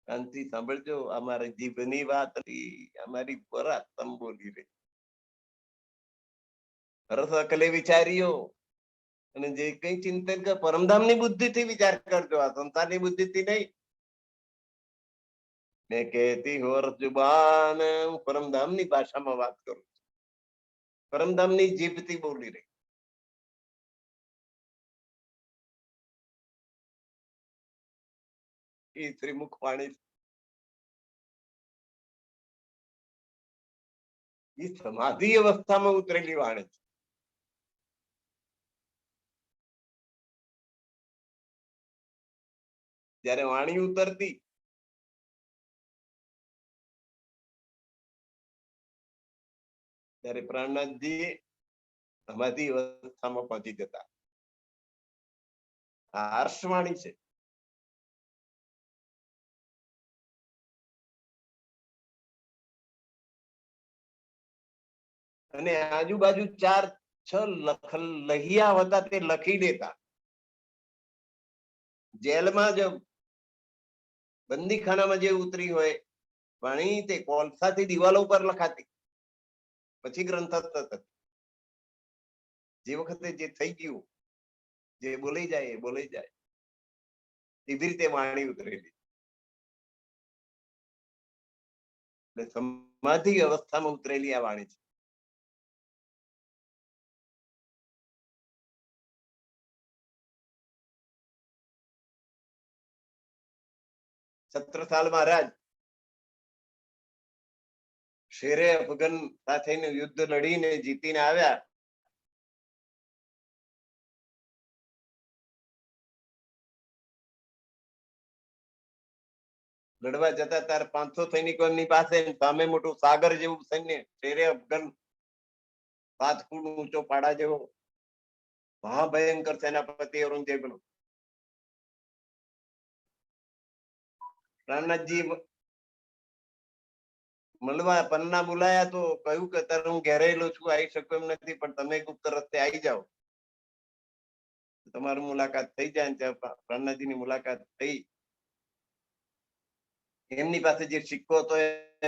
શાંતિ સાંભળજો, અમારી જીભની વાત અમારી પરાત્મ બોલી રહી. હરસ અકલે વિચાર્યો અને જે કઈ ચિંતન કર પરમધામની બુદ્ધિથી વિચાર કરજો, આ સંસારની બુદ્ધિથી નહીં. મેં કહેતી હોર જુબાન, હું પરમધામની ભાષામાં વાત કરું છું, પરમધામની જીભથી બોલી રહી. એ શ્રીમુખ વાણી, એ સમાધિ અવસ્થામાં ઉતરેલી વાણી છે. જયારે વાણી ઉતરતી ત્યારે પ્રાણનાથજી સમાધિ અવસ્થામાં પહોંચી જતા. આ હર્ષવાણી છે. અને આજુબાજુ 4-6 લહિયા હતા, તે લખી દેતા. જેલમાં જ બંદીખાનામાં જે ઉતરી હોય વાણી, તે કોલસાથી દિવાલો ઉપર લખાતી, પછી ગ્રંથ થતા. જે વખતે જે થઈ ગયું, જે બોલાઈ જાય એ બોલાઈ જાય, એવી રીતે વાણી ઉતરેલી. એટલે સમાધિ અવસ્થામાં ઉતરેલી આ વાણી છે. છત્રસાલ મહારાજ શેરે અફઘન સાથેનું યુદ્ધ લડીને જીતીને આવ્યા. લડવા જતા ત્યારે 500 સૈનિકોની પાસે સામે મોટું સાગર જેવું સૈન્ય, શેરે અફઘન 7 ફૂટ ઊંચો પાડા જેવો મહાભયંકર સેનાપતિ ઔરંગઝેબનો. રામનાથજી મળવા પન્ના બોલાયા તો કહ્યું કે અત્યારે હું ઘેરેલો છું, આવી શકું એમ નથી, પણ તમે ગુપ્ત રસ્તે આવી જાઓ, તમારી મુલાકાત થઈ જાય. ત્યાં પ્રાણનાથજીની મુલાકાત થઈ. એમની પાસે જે સિક્કો હતો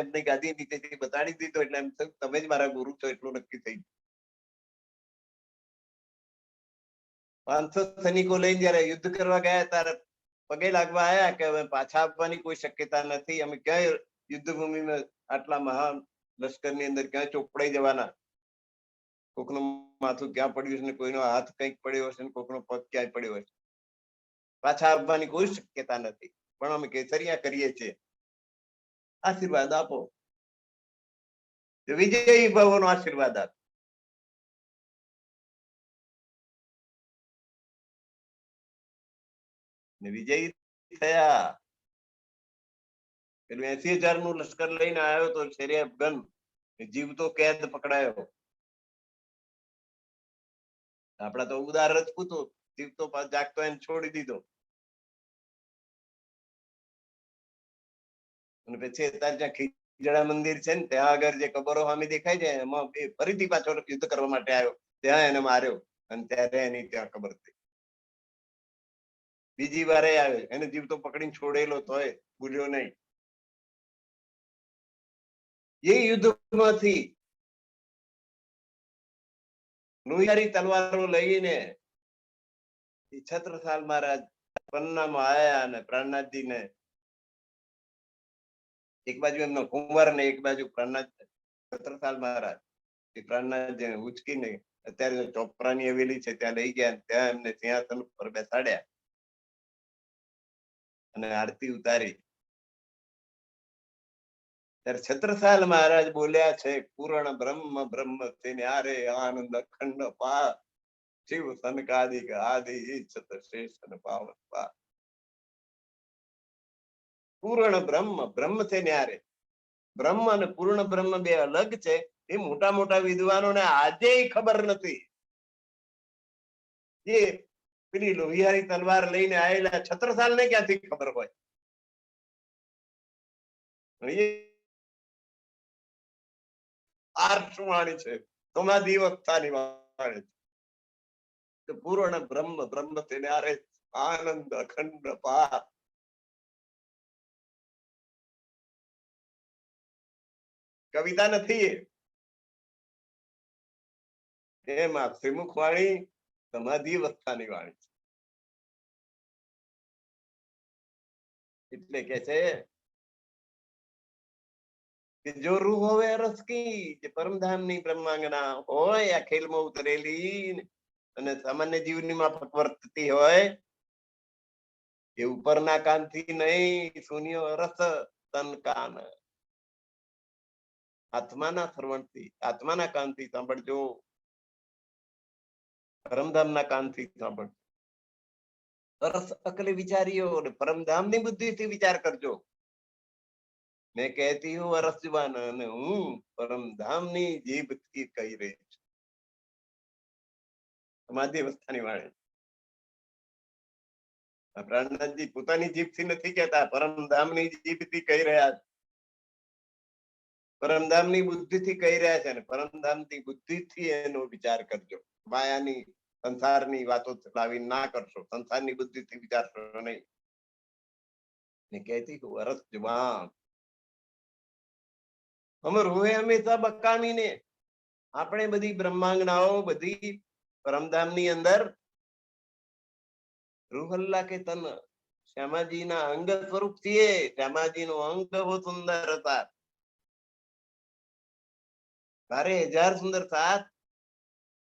એમની ગાદી નીચેથી બતાડી દીધો, એટલે એમ થયું તમે જ મારા ગુરુ છો એટલું નક્કી થઈ. 500 સૈનિકો લઈને જયારે યુદ્ધ કરવા ગયા ત્યારે પગે લાગવા આવ્યા કે હવે પાછા આવવાની કોઈ શક્યતા નથી, અમે ક્યાંય યુદ્ધ ભૂમિમાં આટલા મહાન લશ્કરની અંદર ક્યાં ચોપડાઈ જવાના, કોકનું માથું ક્યાં પડ્યું છે ને કોઈનો હાથ કંઈક પડ્યો હશે ને કોકનો પગ ક્યાંય પડ્યો હશે, પાછા આવવાની કોઈ શક્યતા નથી, પણ અમે કેસરિયા કરીએ છીએ, આશીર્વાદ આપો. વિજયી ભવનો આશીર્વાદ આપો. વિજયી થયા. પેલું 80,000 નું લશ્કર લઈને આવ્યો તો શેરે અફઘન, જીવતો કેદ પકડાયો. આપડા તો ઉદાર રજપૂતો, જીવતો જાગતો એને છોડી દીધો. અને પછી અત્યારે જ્યાં ખીજડા મંદિર છે ને ત્યાં આગળ જે કબરો સામે દેખાય છે, એમાં ફરીથી પાછો યુદ્ધ કરવા માટે આવ્યો, ત્યાં એને માર્યો અને ત્યારે એની ત્યાં કબર થઈ. બીજી વારે આવ્યો, એને જીવતો પકડીને છોડેલો તોય ભૂલ્યો નહીં. એ યુદ્ધમાંથી લોહિયારી તલવારો લઈને છત્રસાલ મહારાજ પન્નામાં આયા અને પ્રાણનાથજીને એક બાજુ એમનો કુંવર ને એક બાજુ પ્રાણનાથ, છત્રસાલ મહારાજ એ પ્રાણનાથજીને ઉચકીને અત્યારે ચોપરાની હવેલી છે ત્યાં લઈ ગયા, ત્યાં એમને સિંહાસન પર બેસાડ્યા અને આરતી ઉતારી. ત્યારે છત્રસાલ મહારાજ બોલ્યા છે, પૂર્ણ બ્રહ્મ બ્રહ્મ તેને આરે આનંદ અખંડ પા, શિવ સનકાદિક આદિ ઈચ્છત શેષ અને પાવન પા. પૂર્ણ બ્રહ્મ બ્રહ્મ છે ન્યારે. બ્રહ્મ અને પૂર્ણ બ્રહ્મ બે અલગ છે, એ મોટા મોટા વિદ્વાનોને આજે ખબર નથી. એ પેલી લોહિયારી તલવાર લઈને આવેલા છત્રસાલ ને ક્યાંથી ખબર હોય? આર્ષવાણી છે, સમાધિ અવસ્થાની વાણી છે. પૂર્ણ બ્રહ્મ બ્રહ્મ તેને આરે આનંદ અખંડ પાર. કવિતા નથી એમાં શ્રીમુખ વાણી સમાધિ અવસ્થાની વાણી એટલે કે છે કે જો રૂહ હોવે રસ કી, જે પરમધામની બ્રહ્માંગના હોય આ ખેલમાં ઉતરેલી અને સામાન્ય જીવની માફક વર્તતી હોય એ ઉપરના કાનથી નહીં, શૂન્ય રસ તન કાન, આત્માના શ્રવણથી, આત્માના કાનથી સાંભળજો, પરમધામના કાનથી સાંભળજો. રસ અકલે વિચારીઓ અને પરમધામની બુદ્ધિથી વિચાર કરજો. મેં કહેતી હું અરસ જુબાન અને હું પરમધામની જીભથી કહી રહી છું. સમાધિ અવસ્થાની વાણી. પ્રાણનાથજી પોતાની જીભથી નથી કહેતા, પરમધામની જીભથી કહી રહ્યા છે, પરમધામની બુદ્ધિથી કહી રહ્યા છે. અને પરમધામની બુદ્ધિથી એનો વિચાર કરજો. માયાની સંસારની વાતો લાવી ના કરશો, સંસારની બુદ્ધિથી વિચારશો નહીં. ને કહેતી હું અરસ જુબાન અમર હોય હંમેશા બકામીને. આપણે બધી બ્રહ્માંગનાઓ બધી પરમધામની અંદર રૂહલ્લા કે તન શ્યામાજીના અંગ સ્વરૂપ છીએ. શ્યામાજીનો અંગ બહુ સુંદર હતા, 12,000 સુંદર સાથ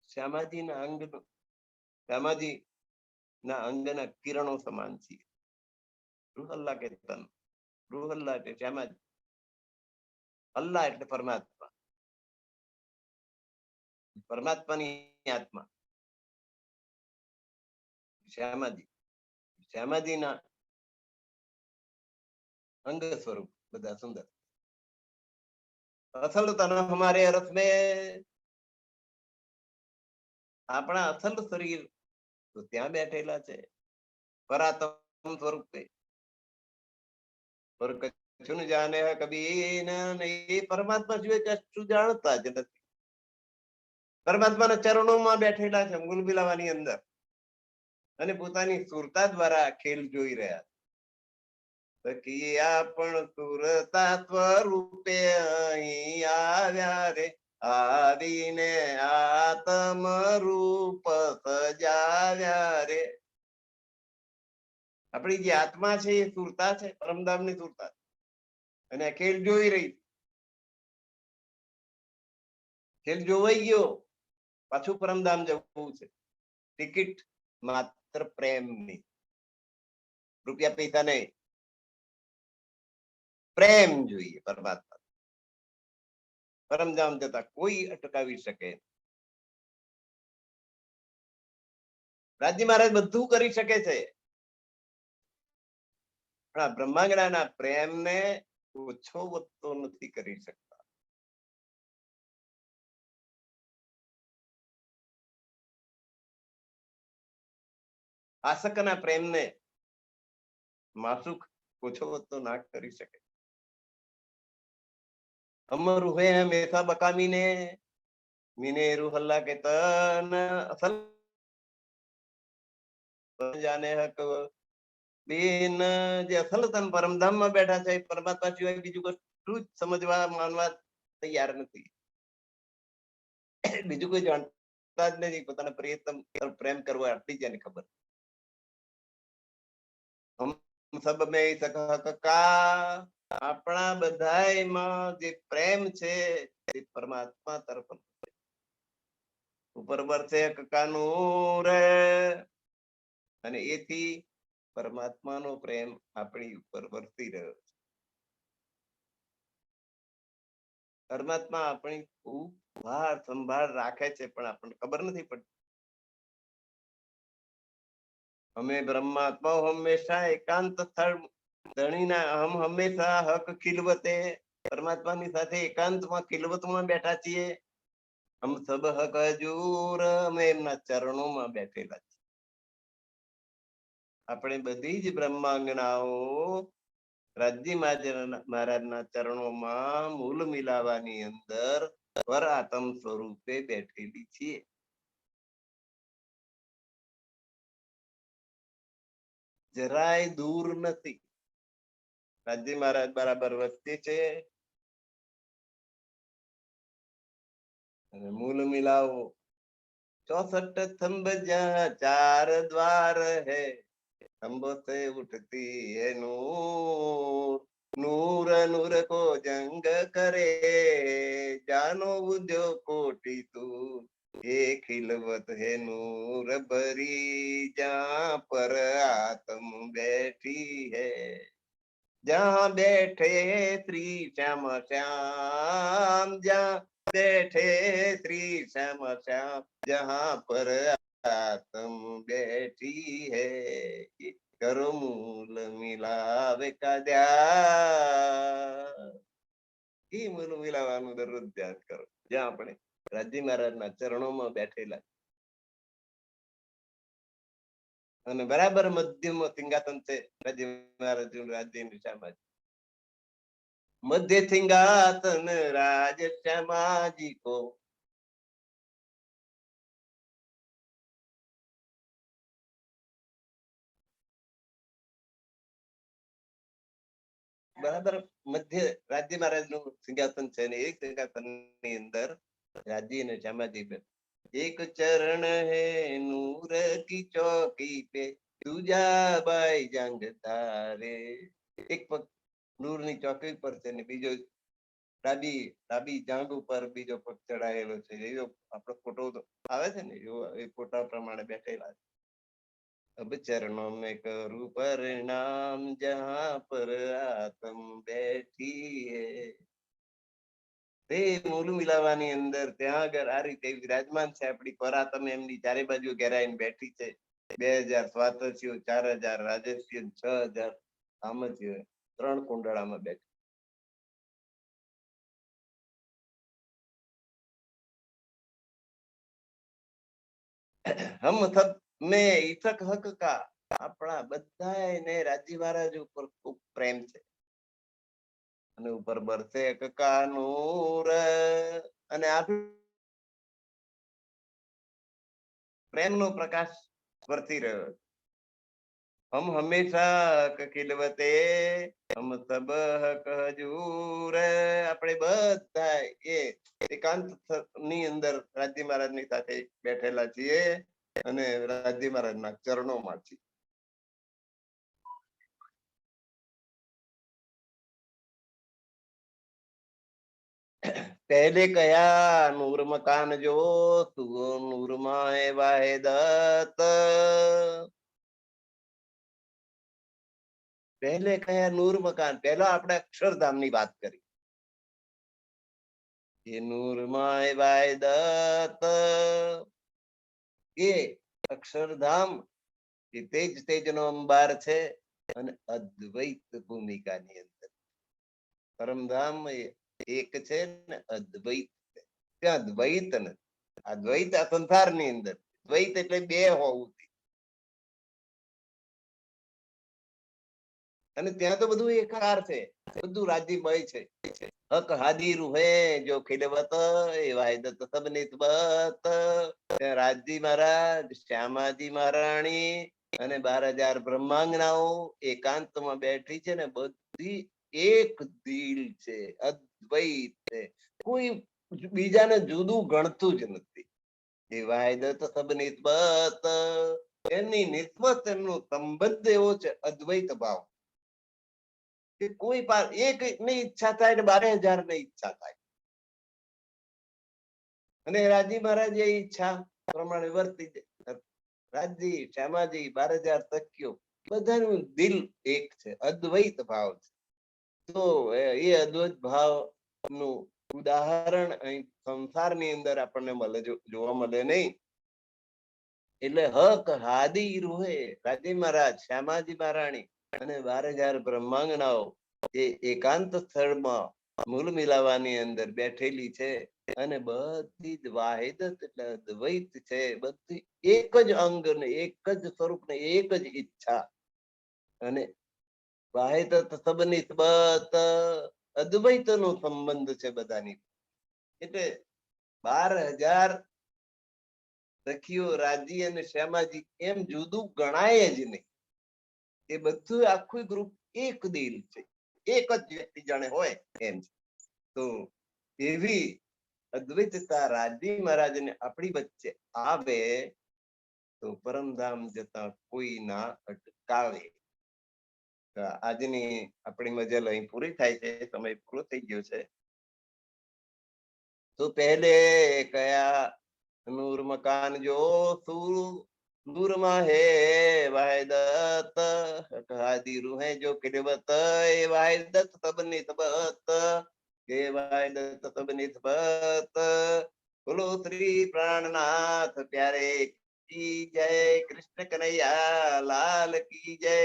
શ્યામાજીના અંગ, શ્યામાજીના અંગના કિરણો સમાન છીએ. રૂહલ્લા કે તન, રૂહલ્લા એટલે શ્યામાજી, અલ્લાહ એટલે પરમાત્મા, પરમાત્માની આત્મા શ્યામાજી, શ્યામાજીના અંગ સ્વરૂપ બધા સુંદર. અસલ તન હમારે અરસ મેં, આપણા અસલ શરીર તો ત્યાં બેઠેલા છે પરાતમ સ્વરૂપે. પર કશું જાણે કબી નહીં, પરમાત્મા સિવાય કશું જાણતા જ નથી. પરમાત્માના ચરણોમાં બેઠેલા છે મૂલ બિલાવાની અંદર, અને પોતાની સુરતા દ્વારા ખેલ જોઈ રહ્યા છે. પણ સુરતા સ્વરૂપે અહીં આવ્યા રે, આવીને આત્મ રૂપ સજાવ્યા રે. આપણી જે આત્મા છે એ સુરતા છે, પરમધામની સુરતા, અને આ ખેલ જોઈ રહી. ખેલ જોવાઈ ગયો, પાછું પરમધામ જવું છે. ટિકિટ માત્ર પ્રેમની, રૂપિયા પૈસા નહીં, પ્રેમ જોઈએ પરમાત્મા. પરમધામ જતા કોઈ અટકાવી શકે. રાજ્ય મહારાજ બધું કરી શકે છે, પણ આ બ્રહ્માંગના પ્રેમને ઓછો વધતો નથી કરી શકતા. આસકના પ્રેમને માસુક ઓછો વધતો ના કરી શકે. અમર હે હંમેશા બકામીને, મીને રૂહલ્લા કે તન અસલ જાને હક બેન. જે અસલ તન પરમધામમાં બેઠા છે, પરમાત્મા સિવાય બીજું કશું જ સમજવા માનવા તૈયાર નથી. બીજું કોઈ જાણતા જ નથી. પોતાના પ્રિયતમ પ્રેમ કરવો આટલી જ એને ખબર. સબ મેં સકા, આપણા બધામાં જે પ્રેમ છે તે પરમાત્મા તરફ ઉપર વર્ષે કકાનું રે, અને એથી પરમાત્માનો પ્રેમ આપણી ઉપર વરસી રહ્યો છે. પરમાત્મા આપણી ખૂબ સંભાળ રાખે છે, પણ આપણને ખબર નથી પડતી. અમે બ્રહ્માત્મા હંમેશા એકાંત સ્થળ ધણીના, હમ હંમેશા હક ખિલવતે, પરમાત્માની સાથે એકાંતમાં ખિલવતમાં બેઠા છીએ. હમ સબ હક હજૂર, અમે એમના ચરણોમાં બેઠેલા છીએ. આપણે બધી જ બ્રહ્માંગનાઓ રાજ્ય મહારાજના ચરણોમાં મૂલ મિલાવાની અંદર પર આત્મ સ્વરૂપે બેઠેલી છીએ. જરાય દૂર નથી. રાજી મહારાજ બરાબર વચ્ચે છે અને મૂલ મિલાવો 64 थंब जहाँ 4 द्वार है, थंबों से उठती है नूर, नूर नूर को जंग करे, जानो बुझो कोटि तू, ये खिलवत है नूर भरी, जहाँ पर आत्म बैठी है, जहाँ बैठे श्री श्याम श्याम, जहाँ बैठे श्री श्याम श्याम, जहाँ पर आत्म बैठी है, करो मूल मिलावे का ધ્યાન. એ મૂલ મિલાવાનું દરરોજ ધ્યાન કરો, જ્યાં આપણે રાજી મહારાજના ચરણોમાં બેઠેલા અને બરાબર મધ્યમ સિંહાસન છે રાજી મહારાજ રાજ્યની શામાં. मध्य सिंहासन राज श्यामा जी को, બરાબર મધ્ય રાજ્ય મહારાજ નું સિંહાસન છે ને એક સિંહાસન ની અંદર રાજી અને શ્યામાજી બેઠા. एक चरण है नूर की चौकी पे, दूजा बाई जंग तारे. એક પગ નૂર ની ચોકી પર છે ને બીજો ડાબી જાંગ ઉપર બીજો પગ ચડાયેલો છે. એવો આપણો ફોટો આવે છે ને એવો એ ફોટા પ્રમાણે બેઠેલા છે. अब चरणों में करूं प्रणाम, जहां पर आत्म बैठी है. તે મૂળ મિલાવાની અંદર ત્યાં આગળ આ રીતે વિરાજમાન છે. આપણી પરાત્મ એમની ચારે બાજુ ઘેરાઈને બેઠી છે. 2000 સ્વાતંત્ર્યો, 4000 રાજસ્વીઓ, 6000 સામંતીઓ, 3 કુંડળામાં બેઠી. હમ સબ મેં ઈસક હક કા, આપણા બધાને રાજી મહારાજ ઉપર ખૂબ પ્રેમ છે અને ઉપર બરસે કકા નૂર અને આ પ્રેમનો પ્રકાશ વરસી રહ્યો. હમ હંમેશા ખિલવતે હમ સબ હક હજૂર, આપણે બધા એ એકાંત ની અંદર રાજી મહારાજ ની સાથે બેઠેલા છીએ અને રાજી મહારાજ ના ચરણોમાં છીએ. पहले कया नूर मकान जो तू नूर माए वाहिदत, પહેલે કયા નૂર મકાન, પહેલા આપણે અક્ષરધામ ની વાત કરી. એ નૂર માય વાયદત, એ અક્ષરધામ એ તેજ નો અંબાર છે અને અદ્વૈત ભૂમિકાની અંદર પરમધામ એક છે ને અદ્વૈત છે. ત્યાં દ્વૈત નથી. આ દ્વૈત આ સંસારની અંદર, દ્વૈત એટલે બે હોવું, અને ત્યાં તો બધું એકાર છે, બધું રાજીમય છે. હક હાદી રૂહે જો ખિલવત એ વાયદત સબ નિસ્બત. રાજી મહારાજ, શ્યામાજી મહારાણી અને 12000 બ્રહ્માંગનાઓ એકાંતમાં બેઠી છે ને બધી એક દિલ છે, અદ્વૈત છે. કોઈ બીજાને જુદું ગણતું જ નથી. એ વાયદત સબ નિસ્બત, એમની નિસ્બત એમનો સંબંધ એવો છે અદ્વૈત ભાવ કે કોઈ એક ની ઈચ્છા થાય ને 12000 ની ઈચ્છા થાય. અને રાજી મહારાજ એ ઈચ્છા પ્રમાણે વર્તી જાય. રાજી, શ્યામાજી, 12000 સખીઓ બધાનું દિલ એક છે, અદ્વૈત ભાવ છે. તો એ અદ્વૈત ભાવ નું ઉદાહરણ અહીં સંસારની અંદર આપણને મળે, જોવા મળે નહીં. એટલે હક હાદી રૂહે રાજી મહારાજ, શ્યામાજી મહારાણી અને 12000 બ્રહ્માંગનાઓ એ એકાંત સ્થળમાં મૂલ મિલાવાની અંદર બેઠેલી છે અને બધી જ વાહિદત એટલે અદ્વૈત છે. બધી એક જ અંગ ને એક જ સ્વરૂપ ને એક જ ઈચ્છા અને વાહિદત સબ નિસ્બત, અદ્વૈત નો સંબંધ છે બધાની. એટલે 12000 સખીઓ રાજી અને શ્યામાજી એમ જુદું ગણાય જ નહીં. એ બધું આખું ગ્રુપ એક દિલ છે, એક જ વ્યક્તિ જાણે હોય એમ છે. તો એવી અદ્વૈતતા રાજી મહારાજને આપણી વચ્ચે આવે તો પરમધામ જતા કોઈ ના અટકાવે. આજની આપણી મજલ અહીં પૂરી થાય છે, સમય પૂરો થઈ ગયો છે. તો પહેલે કયા નૂર મકાન જો दूर है वाहिदत हादी रूह जो किरवत ए वाहिदत तब निस्बत के वाहिदत तब निस्बत बोलो श्री प्राणनाथ प्यारे की जय, कृष्ण कन्हैया लाल की जय।